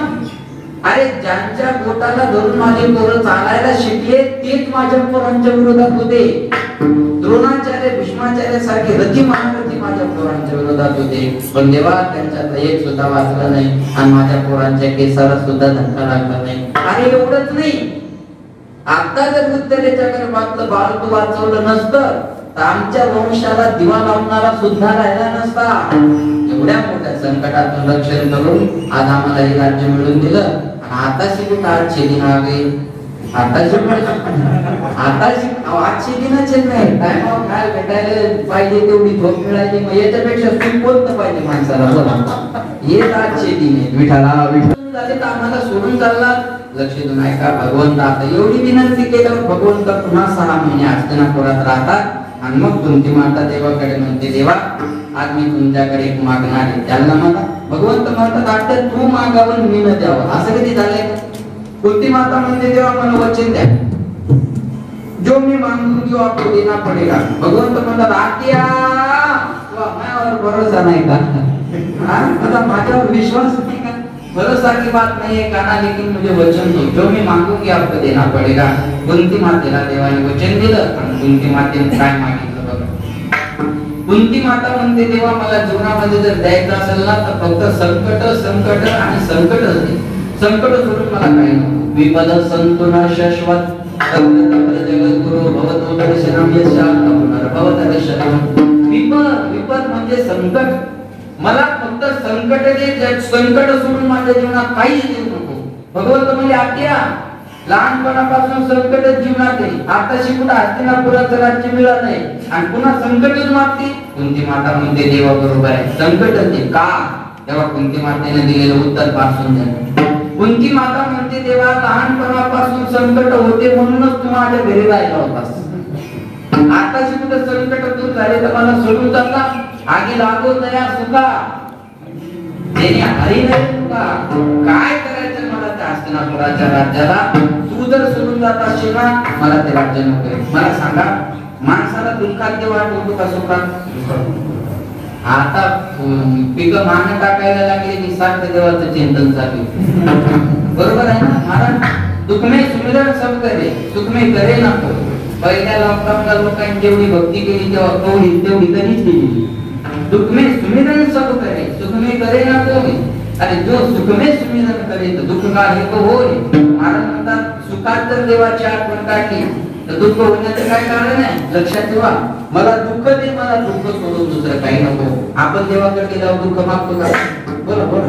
अरे ज्यांच्या पोटाला धरून माझे पोरं चालायला शिकले तेच माझ्या पोरांच्या विरोधात होते. द्रोणाचार्य भीष्माचार्य सारखे रथी महारथी माझ्या पोरांच्या विरोधात होते, पण देवा त्यांच्यात एक सुद्धा वाचला नाही आणि माझ्या पोरांच्या केसाला सुद्धा धक्का लागला नाही. अरे एवढंच नाही, आता जर उत्तरेच्या गर्भातलं बाळ तू वाचवलं नसतं तर आमच्या वंशाला दिवा लावणारा सुद्धा राहिला नसता. एवढ्या मोठ्या संकटातून रक्षण करून आज आम्हाला हे राज्य मिळवून दिलं. आता शिकून आजचे दिन आगे, आता शिकून आजचे दिनाचे नाही, टायमावर काय भेटायला पाहिजे तेवढी झोप मिळाली, मग याच्यापेक्षा सुख कोणतं पाहिजे माणसाला? बोला, हेच आजचे दिन आहे. विठाला विठ्ठल झाले तर आम्हाला सोडून चालला. लक्ष देऊन ऐका, भगवंत आता एवढी विनंती केल्यावर भगवंत पुन्हा 6 महिने हस्तिनापुरात राहतात आणि मग कुंती माता देवाकडे म्हणते देवा आज मी तुमच्याकडे एक मागणार आहे. त्यांना म्हणा भगवंत म्हणतात आता तू मागावं मी न द्यावं, असं कधी झालंय? कुंती माता म्हणते देवा मला वचन द्या, जो मी मागूंगी आपको देना पडेगा. भगवंत म्हणतात आत्या माझ्यावर भरोसा नाही का? आता माझ्यावर विश्वास नाही का? भरोसा की बात नहीं है कहना, लेकिन मुझे वचन दो, जो मैं मांगूंगी आपको देना पड़ेगा. कुंती मातेला देवाने वचन दिलं आणि कुंती मातेने काय मागितलं बघा. कुंती माता म्हणते देवा मला जीवनामध्ये जर द्यायचं असेल ना तर फक्त संकट संकट आणि संकटच दे. संकट सोडून मला काही नको. विपद संतुना शाश्वत जगद्गुरु भवतो दर्शनम यशात पुनर्भवत दर्शनम. विपद म्हणजे संकट. मला फक्त संकट दे. संकट सोडून माझ्या जीवनात काहीच देऊ नको. भगवंत म्हणजे आज्ञा. लहानपणापासून संकट जीवनात आहे. आता शिकून हस्तिनापुराचं राज्य मिळत नाही आणि पुन्हा संकटच मागते. कुंती माता म्हणते देवा बरोबर आहे, संकट दे. का? तेव्हा कुंती मातेने दिलेलं उत्तर पासून द्या. कुंती माता म्हणते देवा लहानपणापासून संकट होते म्हणूनच तू माझ्या घरी राहिला होतास. आताची कुठे संकट दूर झाले तर मला सोडून चालला. आगी लागो दया सुखा देणे हरी नाही तुका. काय करायचं मला त्या हस्तिनापुराच्या राज्याला? तू जर सोडून जात असशील ना मला ते राज्य नको. मला सांगा माणसाला दुःखात देव वाटतो का सुखात? आता पिक मान टाकायला लागले की सारखं देवाचं चिंतन चालू. बरोबर आहे ना महाराज? दुःख में सुमिरन सब करे, सुख में करे ना को. पहिल्या लॉकडाऊनला लोकांनी जेवढी भक्ती केली तेव्हा तेवढी कधीच केली. दुःख में सुमिरन सब करे, सुख में करे ना कोई. अरे जो सुख में सुमिरन करे तो दुःख का हे तो होय. महाराज म्हणतात सुखात जर देवाची आठवण काढली तर दुःख होण्याचं काय कारण आहे? लक्षात ठेवा. मला दुःख दे, मला दुःख सोडून दुसरं काही नको. आपण देवाकडे गेल्यावर दुःख मागतो का? बोला बोला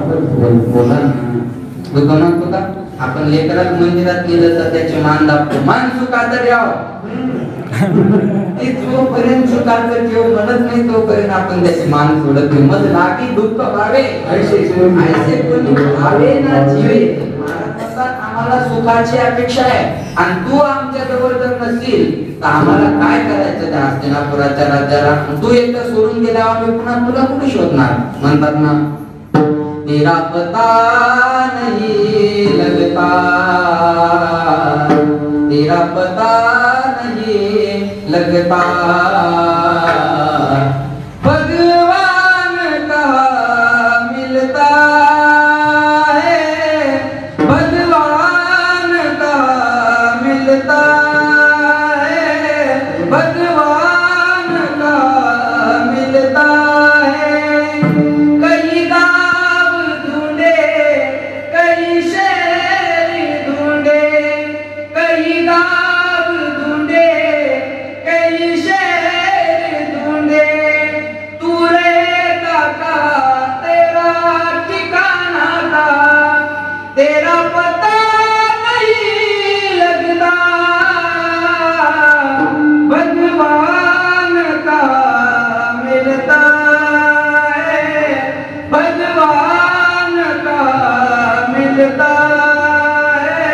बोला ना. दुःख मागतो का? आपण लेकरात मंदिरात गेलं तर त्याचे मान दाबतो. मान सुखाचं द्याव. जोपर्यंत सुखाचं ठेव म्हणत नाही तोपर्यंत आपण त्याचे मान सोडत नाही. मग लागी दुःख व्हावे ऐसे कोणी भावे ना जीवे. आम्हाला सुखाची अपेक्षा आहे आणि तू आमच्या जवळ जर नसशील तर आम्हाला काय करायचं त्या हस्तिनापुराच्या राज्याला? तू एकदा सोडून गेल्यावर आम्ही पुन्हा तुला कुठे शोधणार? म्हणतात ना तेरा पता नहीं लगता, तेरा पता नहीं लगता, भगवान कहाँ मिलता है, भगवान कहाँ मिलता है, भगवान कहाँ मिलता है. कहीं गाँव ढूंढे, कहीं शहर ढूंढे, कहीं गाँव ढूंढे, कहीं शहर ढूंढे, तू रहता कहाँ, तेरा ठिकाना कहाँ, तेरा पता नहीं लगता, भगवान कहाँ मिलता है, भगवान कहाँ मिलता है,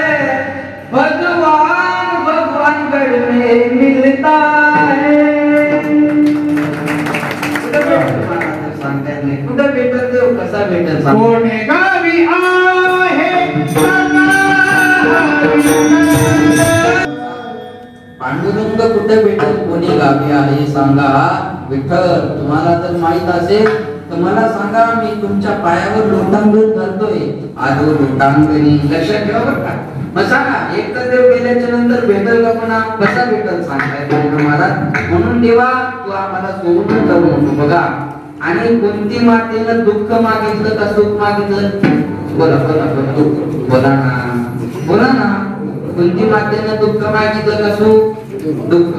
भगवान भगवानगढ़ में मिलता है. कुठं भेटत देव, कसा भेटत सांग. कोणे गावी आहे पांडुरंग कुठे भेटल, कोणी गावी आहे सांगा. विठ्ठल तुम्हाला जर माहित असेल तर मला सांगा. मी तुमच्या पायावर लोटांगण घालतोय. आलो लोटांगणी. लक्षात ठेवा बरं का. मग सांगा एक तर देव गेल्याच्या नंतर भेटल का पुन्हा? कसा भेटल सांगताय महाराज. म्हणून देवा तू आम्हाला सोडून जाऊ नको. बघा आणि कोणती मातेनं दुःख मागितलं का सुख मागितलं? बोला बोला बोला बोला ना बोला ना. कोणती मातेनं दुःख मागितलं का सुख? दुःख.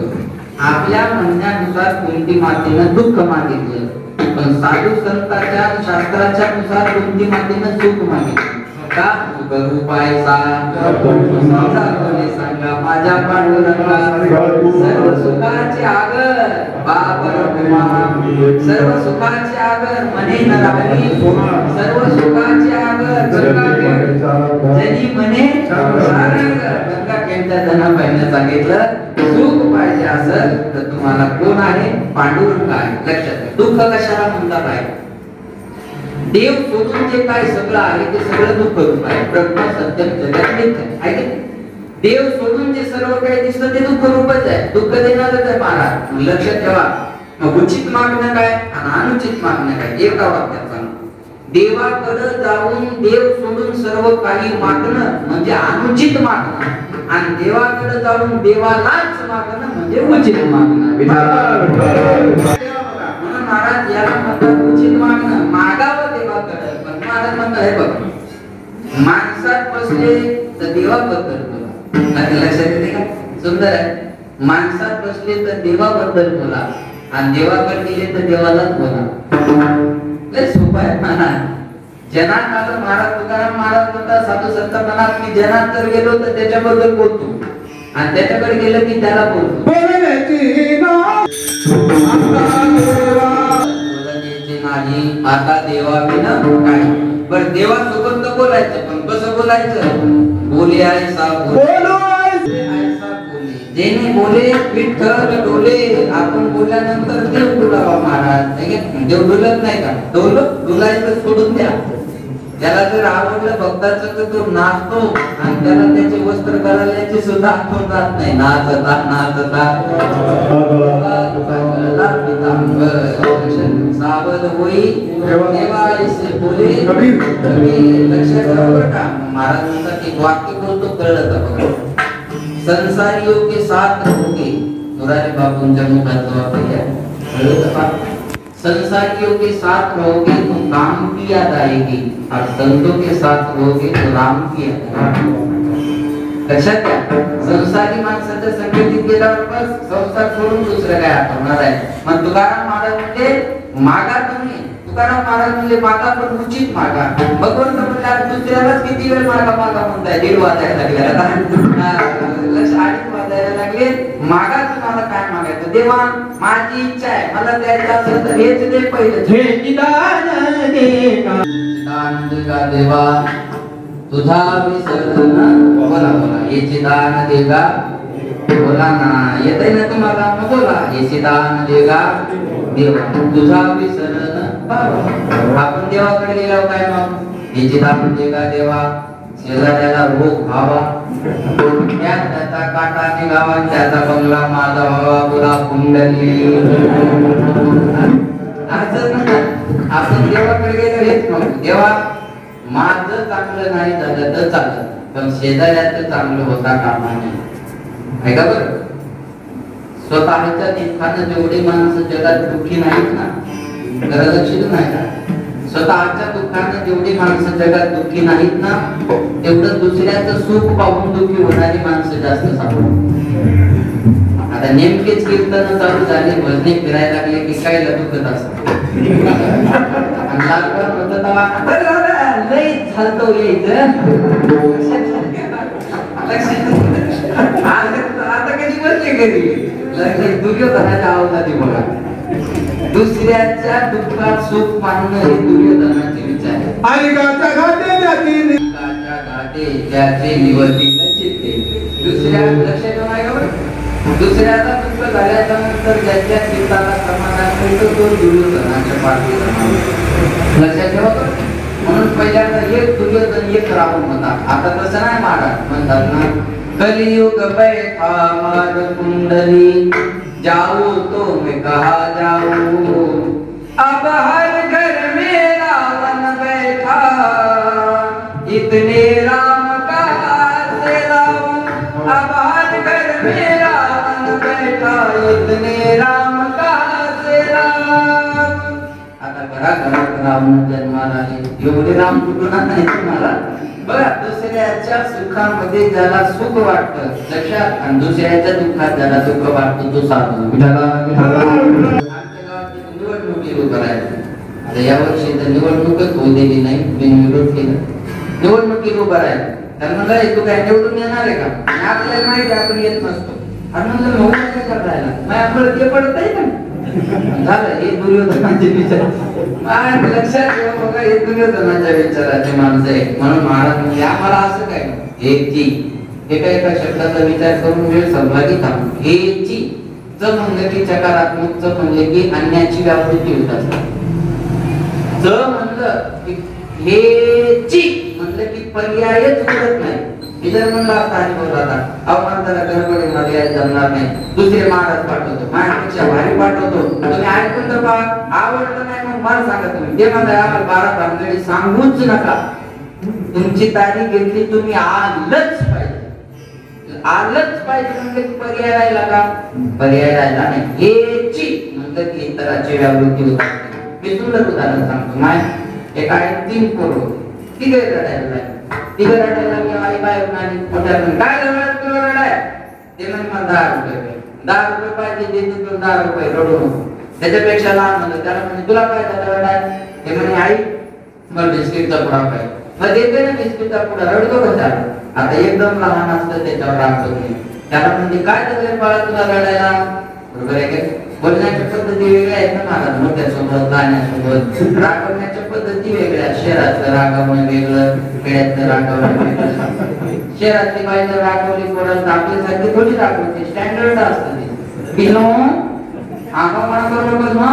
आपल्या म्हणण्यानुसार कोणती मातेनं दुःख मागितलं, पण साधू संतांच्या शास्त्राच्या नुसार कोणती मातेनं सुख मागितलं. का? रूपाय सांगा माझ्या पांडुरंगा. सर्व सुखाचे आगर बाबा, सर्व सुखाचे आगर मने न राहिली, सर्व सुखाचे आगर जनी मने गंगाखेडच्या धनाबाईने सांगितलं सुख पाहिजे असेल तर तुम्हाला कोण आहे? पांडुरंग आहे. लक्षात. दुःख कशाला म्हणतात आहे? देव सोडून जे काय सगळं आहे ते सगळं दुःख रूप आहे. ब्रह्म सत्यम जगत मिथ्या आहे. देव सोडून जे सर्व काही दिसतं ते दुःख रूपच आहे. दुःख देणारच आहे महाराज. लक्षात ठेवा. मग उचित मागणं काय आणि अनुचित मागणं काय? एका वाक्यात सांग. देवाकडे जाऊन देव सोडून सर्व काही मागणं म्हणजे अनुचित मागणं आणि देवाकडे जाऊन देवालाच मागणं म्हणजे उचित मागणं. म्हणून महाराज याला म्हणतात उचित मागणं. मागावं देवाकडे पण महाराज म्हणतात हे बघ माणसात बसले तर देवाबद्दल बोला. लक्षात येते का? सुंदर आहे. माणसात बसले तर देवाबद्दल बोला आणि देवाकडे गेले तर देवालाच बोला. लय सोपं आहे महाराज. जनात आलं महाराज तुकाराम महाराज म्हणतात साधू संत मनात मी जनात जर गेलो तर त्याच्याबद्दल बोलतो आणि त्याच्याकडे गेलं की त्याला बोलतो. नाही आता देवाविना काही. पण देवासोबत तर बोलायचं पण कसं बोलायचं? बोले ऐसा बोलो ऐसा बोले. जेणे बोले विठ्ठल डोले. आपण बोलल्यानंतर देव डोलावा महाराज. देव डोलत नाही का? डोलायचं सोडून द्या. त्याला जर आवडलं भक्ताचं तर तो नाचतो आणि त्याला त्याचे वस्त्र घालायचे सुद्धा आठवण जात नाही. नाचता नाचता सावध होई देवा ऐसे बोले कबीर. लक्षात ठेवा का? महाराज म्हणतात एक वाक्य बोलतो कळलं का बघा. संसारियों के साथ रहोगे. मुरारी बापूंच्या मुखात वाक्य कळलं का? संसारियों के साथ रहोगे तो काम की याद आएगी और संतों के साथ रहोगे तो राम की याद आएगी. लक्षात घ्या. संसारी माणसाच्या संगतीत गेल्यावर बस संसार सोडून दुसरं काय आठवणार आहे. मग तुकाराम महाराज म्हणजे मागा तुम्ही. तुकाराम महाराज म्हणजे मागा पण उचित मागा. भगवंत म्हणतात दुसऱ्यालाच किती वेळ मागा मागा म्हणताय. 1:30 वाजायला लागले. लक्ष 8 वाजायला लागले. मागा तुम्हाला काय मागायचं? देवा माझी इच्छा आहे मला द्यायचं असेल तर हेच दे पहिलं. हे दान देगा दान देगा देवा तुझा विसरण. बोला बोला हे दान देगा. बोला ना येतंय ना तुम्हाला? बोला हे दान देगा देवा तुझा विसरण. आपण देवाकडे गेल्यावर काय मग? हे दान देगा देवा. शेजाऱ्याला रोग व्हावा त्याचा काटा निघावा त्याचा बंगला माझा व्हावा बोला कुंडली. आपण देवाकडे गेलो हेच मग देवा माझं चांगलं नाही झालं तर चाललं पण शेजाऱ्याचं चांगलं होता कामा नाही. आहे का बरं? स्वतःच्या दुःखानं जेवढे माणसं जगात दुःखी नाहीत ना जरा लक्षात नाही का? स्वतःच्या दुःखानं जेवढी माणसं जगात दुःखी नाहीत ना तेवढं दुसऱ्याचं सुख पाहून दुःखी होणारी माणसं जास्त सापडतात. आता नेमकेच कीर्तन चालू झाले भजने फिरायला लागले की काय दुखत असत. लई झालतो यायचं. आता कधी बसले घरी दुर्योधनाच्या आवाजात बघा. दुसऱ्याच्या दुःखात सुख पाहणं हे दुर्योधनाचे विचार आहे. ज्याचे निवर्तीला चित्ते. दुसऱ्या लक्षात नाही का बरं? दुसऱ्याला दुःख झाल्याच्या नंतर ज्याच्या चित्ताला समाधान मिळतं तो दुर्योधनाच्या पाठीला. लक्षात ठेवा. म्हणून पहिल्यांदा एक दुर्योधन एक रावण होता. आता तसं नाही महाराज म्हणतात ना कलियुग बैठा मार कुंडली जाऊं तो मैं कहा जाऊं. अब हर घर में रावण बैठा इतने राम कहाँ से लाऊं. अब हर घर में रावण बैठा इतने राम कहाँ से लाऊं. आता घराघरात रावण जन्माला आले. एवढे राम कुठून नाही तुम्हाला बघा. दुसऱ्याच्या सुखामध्ये ज्याला सुख वाटतं लक्षात आणि दुसऱ्याच्या दुःखात ज्याला दुःख वाटतं तो साधू. निवडणुकी उभं राहायचं. आता यावर्षी तर निवडणूकच होऊ दिली नाही. विरोध केला. निवडणुकीत उभं राहायचं. तर म्हणलं तू काय निवडून येणार आहे का? आपल्याला माहिती आपण येत नसतो. आणि म्हणलं मग काय करायला मग आपल्याला ते पडत आहे का? झालं हे दुर्योधनाचे विचार. लक्षात ठेवा बघा हे दुर्योधनाच्या विचाराचे माणसं आहे. म्हणून महाराज म्हणजे आम्हाला असं काय हे काय एका शब्दाचा विचार करून वेळ सहभागी थांब. हे ची च म्हणलं की सकारात्मक च म्हणले की अन्याची व्यावृत्ती होत असते. च म्हणलं की हे ची म्हणलं की पर्यायच उरत नाही. इधर म्हणला असता आणि बोलला होता अहो माणसाला गडबडीमध्ये यायला जमणार नाही, दुसरे महाराज पाठवतो, माझ्यापेक्षा भारी पाठवतो, तुम्ही ऐकून तर पहा, आवडलं नाही मग मला सांगा तुम्ही. ते म्हणता आम्हाला 12 भानगडी सांगूच नका, तुमची तारीख घेतली तुम्ही आलंच पाहिजे, आलंच पाहिजे. म्हणजे पर्याय राहिला का? पर्याय राहिला नाही. याची म्हणलं की इतराची व्यावृत्ती होत असते. मी सुंदर उदाहरण सांगतो. माय एक आहे 3 पोरं, तिघे रडायला लागले. तिघे रडायला मी आई बाहेर नाही मोठ्या काय रडाय तुला रडाय? ते म्हणजे मला 10 रुपये 10 रुपये पाहिजे, देते तुला 10 रुपये, रडू नको. त्याच्यापेक्षा लहान म्हणलं त्याला म्हणजे तुला काय झालं रडाय? ते म्हणे आई मला बिस्किटचा पुडा पाहिजे. मग देते ना बिस्किटचा पुडा, रडतो कशाला? आता एकदम लहान असतं त्याच्यावर रागतो नाही. त्याला म्हणजे काय झालं बाळा तुला रडायला? बरोबर आहे का? बोलण्याच्या पद्धती वेगळ्या आहेत ना महाराज, मोठ्यासोबत लहान्यासोबत रागवण्याच्या पद्धती वेगळ्या. शहरातलं रागवणं वेगळं, खेड्यातलं रागवणं वेगळं. शहरातली बाई जर रागवली कोणाला आपल्यासारखी थोडी रागवते, स्टँडर्ड असतं ते. बिनो आगाऊपणा करू नकोस ना,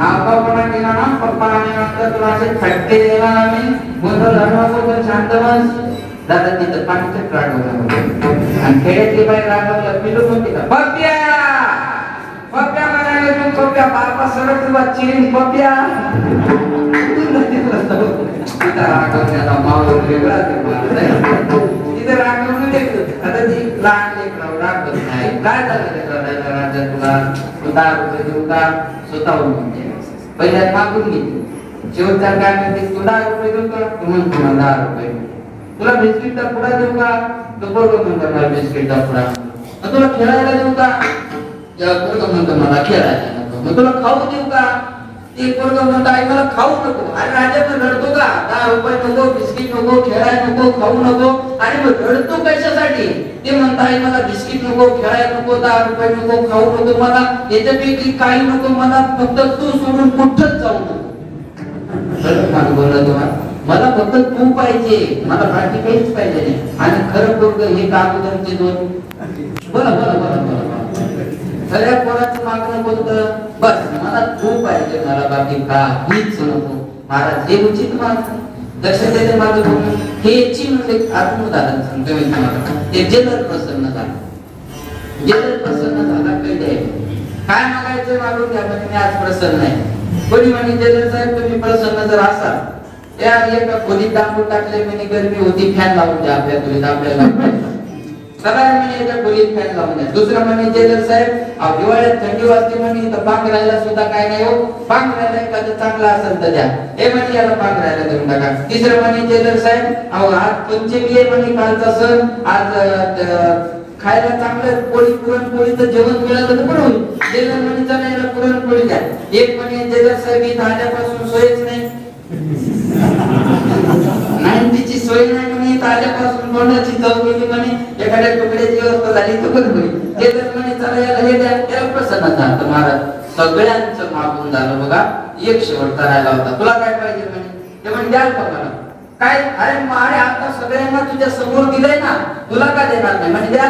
आगाऊपणा केला ना पप्पा आणि नंतर तुला असे फटके देणार आम्ही, गोंधळ घालू तर शांत बस. दादा तिथं पाणीच रागवलं आणि खेड्यातली बाई रागवलं पिलू कोणती का पप्प्या पप्प्या म्हणाले तू पप्प्या बापा सरळ तुला चिरीन पप्प्या. तिथं रागवण्याला मावळ वेगळा तिथं रागवणं वेगळं. आता ती लहान लेकरं रागवत नाही. काय झालं लेकराला राजा तुला 10 रुपये देऊ का? स्वतःहून म्हणजे पहिल्यात मागून घेतली, शेवटचा काय म्हणते तू 10 रुपये देऊ का? तू म्हणतो मला 10 रुपये. तुला बिस्किटचा पुडा देऊ का? तो पोरगं म्हणतो मला बिस्किटचा पुडा. तुला खेळायला देऊ का? पोरगं म्हणतो मला खेळायला नको. मग तुला खाऊ देऊ का? ते पोरगं म्हणतो आई मला खाऊ नको. अरे राजा तू रडतो का? 10 रुपये नको, बिस्किट नको, खेळायला नको, खाऊ नको. आणि मग रडतो कशासाठी? ते म्हणता आई मला बिस्किट नको, खेळायला नको, 10 रुपये नको, खाऊ नको, मला याच्यापैकी काही नको, मला फक्त तू सोडून कुठंच जाऊ नको. मला फक्त तू पाहिजे, मला बाकी काहीच पाहिजे नाही. आणि खरं पोरगं हे कागोदरचे 2 बोला बोला बोला बोला खऱ्या पोराचं मागणं कोणतं? बस मला तू पाहिजे, मला बाकी काहीच नको. महाराज हे उचित मागणं. दक्षतेचे माझं बोलणं हे याची म्हणजे अजून उदाहरण सांगतो मी तुम्हाला. ते जेलर प्रसन्न झाला, जेलर प्रसन्न झाला कळते काय मागायचं मागून घ्या म्हणजे मी आज प्रसन्न आहे. कोणी म्हणे जेलर साहेब तुम्ही प्रसन्न जर असाल त्या एका खोलीत टाकून टाकले म्हणे गरमी होती फॅन लावून द्या आपल्या खोलीत आपल्याला सगळ्या म्हणे याच्या खोलीत फॅन लावून द्या. दुसरं म्हणे जेलर साहेब हिवाळ्यात थंडी वाजते म्हणे तर पांघरायला सुद्धा काय नाही हो, पांघरायला एखादं चांगला असेल तर द्या. हे म्हणे याला पांघरायला देऊन टाका. तिसरं म्हणे जेलर साहेब आज पंचमी आहे म्हणे कालचा सण, आज खायला चांगलं पोळी पुरणपोळीचं जेवण मिळालं तर बरं होईल. जेलर म्हणे चला याला पुरणपोळी द्या. एक म्हणे जेलर साहेब इथं आल्यापासून सोयच नाही, तिची सोय नाही म्हणे, आल्यापासून तोंडाची चव गेली म्हणे, एखाद्या तुकड्याची व्यवस्था झाली तर बरं होईल. ते तर म्हणे चला याला हे द्या, त्याला प्रसन्न झालं. महाराज सगळ्यांचं मागून झालं बघा, एक शेवटचा राहिला होता. तुला काय पाहिजे म्हणे? ते म्हणे द्याल बघा काय? अरे मारे आता सगळ्यांना तुझ्या समोर दिलंय ना, तुला का देणार नाही? म्हणजे द्या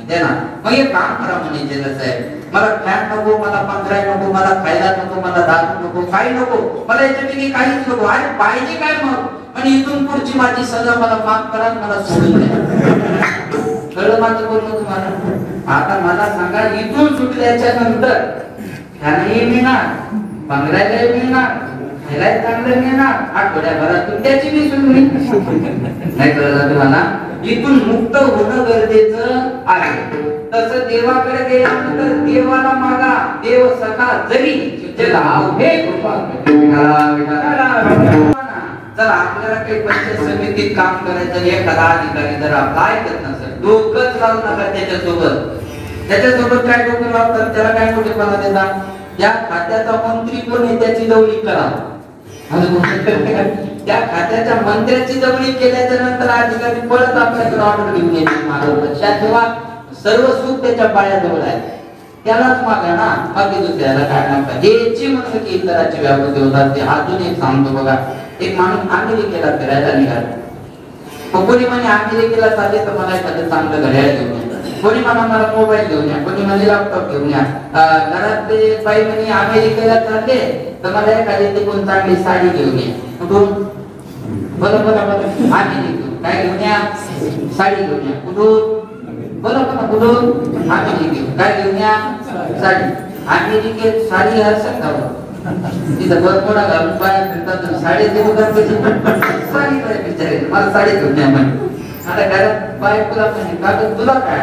देणार. मग एक काम करा म्हणे जेलर साहेब, मला फॅन नको, मला पंधरा नको, मला खायला नको, मला दारू नको, काही नको, मला याच्यापैकी काहीच नको. अरे पाहिजे काय मग? आणि इथून पुढची माझी सजा मला माफ करा, मला सोडून द्या. कळलं माझं बोलणं तुम्हाला? आता मला सांगा इथून सुटल्याच्या नंतर फॅनही मिळणार, पंधरालाही मिळणार, खायलाही चांगलं मिळणार, आठवड्याभरातून त्याची मी सुनली नाही. कळलं तुम्हाला? इथून मुक्त होणं गरजेचं आहे. तसं देवाकडे गेल्यानंतर देवाला मागा, देव सखा जरी तुझ्याला हे कृपा चला आपल्याला काही पंचायत समितीत काम करायचं, एखादा अधिकारी जर आपला ऐकत नसेल डोकंच लावू नका त्याच्यासोबत काय डोकं लावतात, त्याला काय मोठेपणा देतात? या खात्याचा मंत्री कोण आहे त्याची जवळीक करा. त्या खात्याच्या मंत्र्याची जवळीक केल्याच्या नंतर अधिकारी परत आपल्याकडे ऑर्डर घेऊन येते. लक्षात ठेवा सर्व सुख त्याच्या पायाजवळ आहे, त्यालाच मागा ना, बाकी दुसऱ्याला काय नका. याची म्हणतं की इतराची व्यापृती होतात. ते अजून एक सांगतो बघा. एक माणूस अमेरिकेला फिरायला निघाला. कोणी म्हणे अमेरिकेला चालले तर मला एखादं चांगलं घड्याळ घेऊन या, कोणी म्हणा मला मोबाईल घेऊन या, कोणी म्हणे लॅपटॉप घेऊन या. घरातले बाई म्हणे अमेरिकेला चालले तर मला एखादी ती कोण चांगली साडी घेऊन या. कुठून? बरं बरं बरं अमेरिकेतून. काय घेऊन या साडी घेऊन या कुठून बोला का कुठून अमेरिकेत काय घेऊन या साडी अमेरिकेत साडी असं का तिथं बरपोडा घालून पाया फिरतात साडी देऊ का साडी काय विचारेल मला साडी घेऊन या म्हणे आता घरात बायकोला पण कागद तुला काय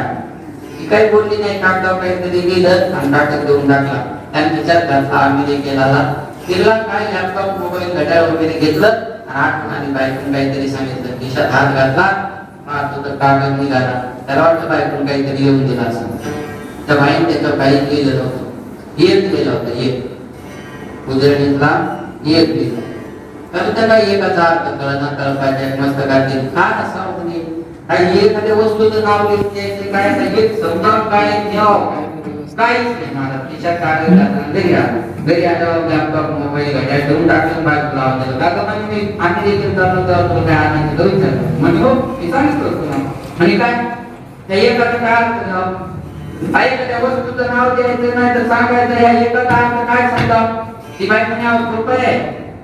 ती काही बोलली नाही कागदावर काहीतरी गेलं आणि टाकत देऊन टाकला त्याने विचार घातला अमेरिकेला तिला काय लॅपटॉप मोबाईल घड्याळ वगैरे घेतलं आणि आठवण आली बायकोने काहीतरी सांगितलं खिशात हात घातला हा तो कागद निघाला त्याला वाटतं बायकोने काहीतरी येऊन दिला असं त्या बाईने त्याच्यावर काही लिहिलं नव्हतं एक लिहिलं होतं एक उजळणीतला एक लिहिलं तर त्याला एकाचा अर्थ कळणं कळपायच्या मस्तकातील काय असा काही एखाद्या वस्तूचं नाव लिहून द्यायचं काय नाही एक समजावून काय द्याव काहीच नाही मला खिशात कागद घातला घरी आल्यावर लॅपटॉप मोबाईल घड्याळ ठेवून टाकून बायको लावून दिलं काका म्हणजे मी आम्ही देखील चाललो तेव्हा तुला काय आणायचं दोन झालं म्हणजे हो मी सांगितलं तुला म्हणजे काय त्या एकाचं काय अर्थ नाव एखाद्या वस्तूचं नाव द्यायचं नाही तर सांगायचं ह्या एकाचा अर्थ काय सांगाव ती बाई म्हणे कृपया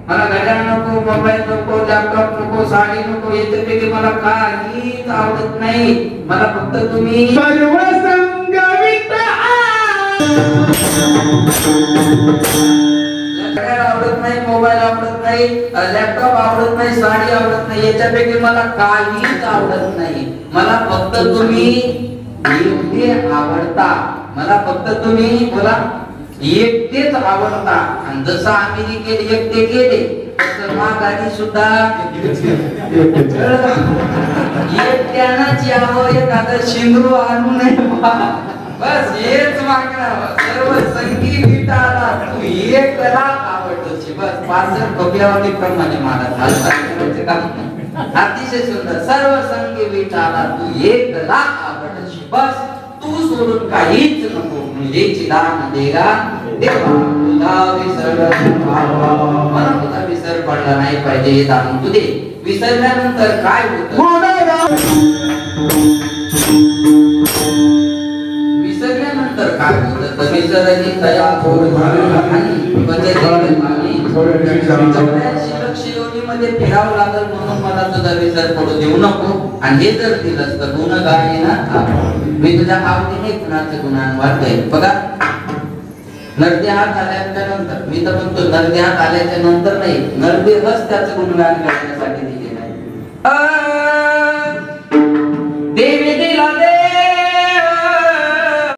मला घड्याळ नको मोबाईल नको लॅपटॉप नको साडी नको याच्यापैकी मला काहीच आवडत नाही मला फक्त तुम्ही सर्व संगवित घड्याळ आवडत नाही मोबाईल आवडत नाही लॅपटॉप आवडत नाही साडी आवडत नाही याच्यापैकी मला काहीच आवडत नाही मला फक्त तुम्ही एकटे आवडता मला फक्त तुम्ही बोला एकटेच आवडता आणि जसं अमेरिकेत एकटे गेले तसं माघारी सुद्धा एकट्यानंच यावं एखादं शिंदरू आणू नये बस हेच मागणार सर्व संगी विटाला तू एकला आवडतोस बस पाचर खोक्यावानी प्रमाणे महाराज हालचाल काम नाही अतिशय सुंदर सर्व संगी विटाला तू एकला आवडतोस बस तू सोडून काहीच नको म्हणजे चिदान देगा देवा तुला विसर मला तुझा विसर पडला नाही पाहिजे हे जाणून तू दे विसरल्यानंतर काय होतं विसरल्यानंतर काय होतं तर विसरली तया आणि मध्ये फिरावं लागल म्हणून मला तुझा विसर पडू देऊ नको आणि हे जर दिलंस तर गुण गाय ना मी तुझ्या आवडीने गुणाचे गुणान वाढतोय बघा नरदे हात आल्याच्या नंतर मी तर म्हणतो नरदे हात आल्याच्या नंतर नाही नरदे हस त्याचं गुणगान करण्यासाठी दिलेलं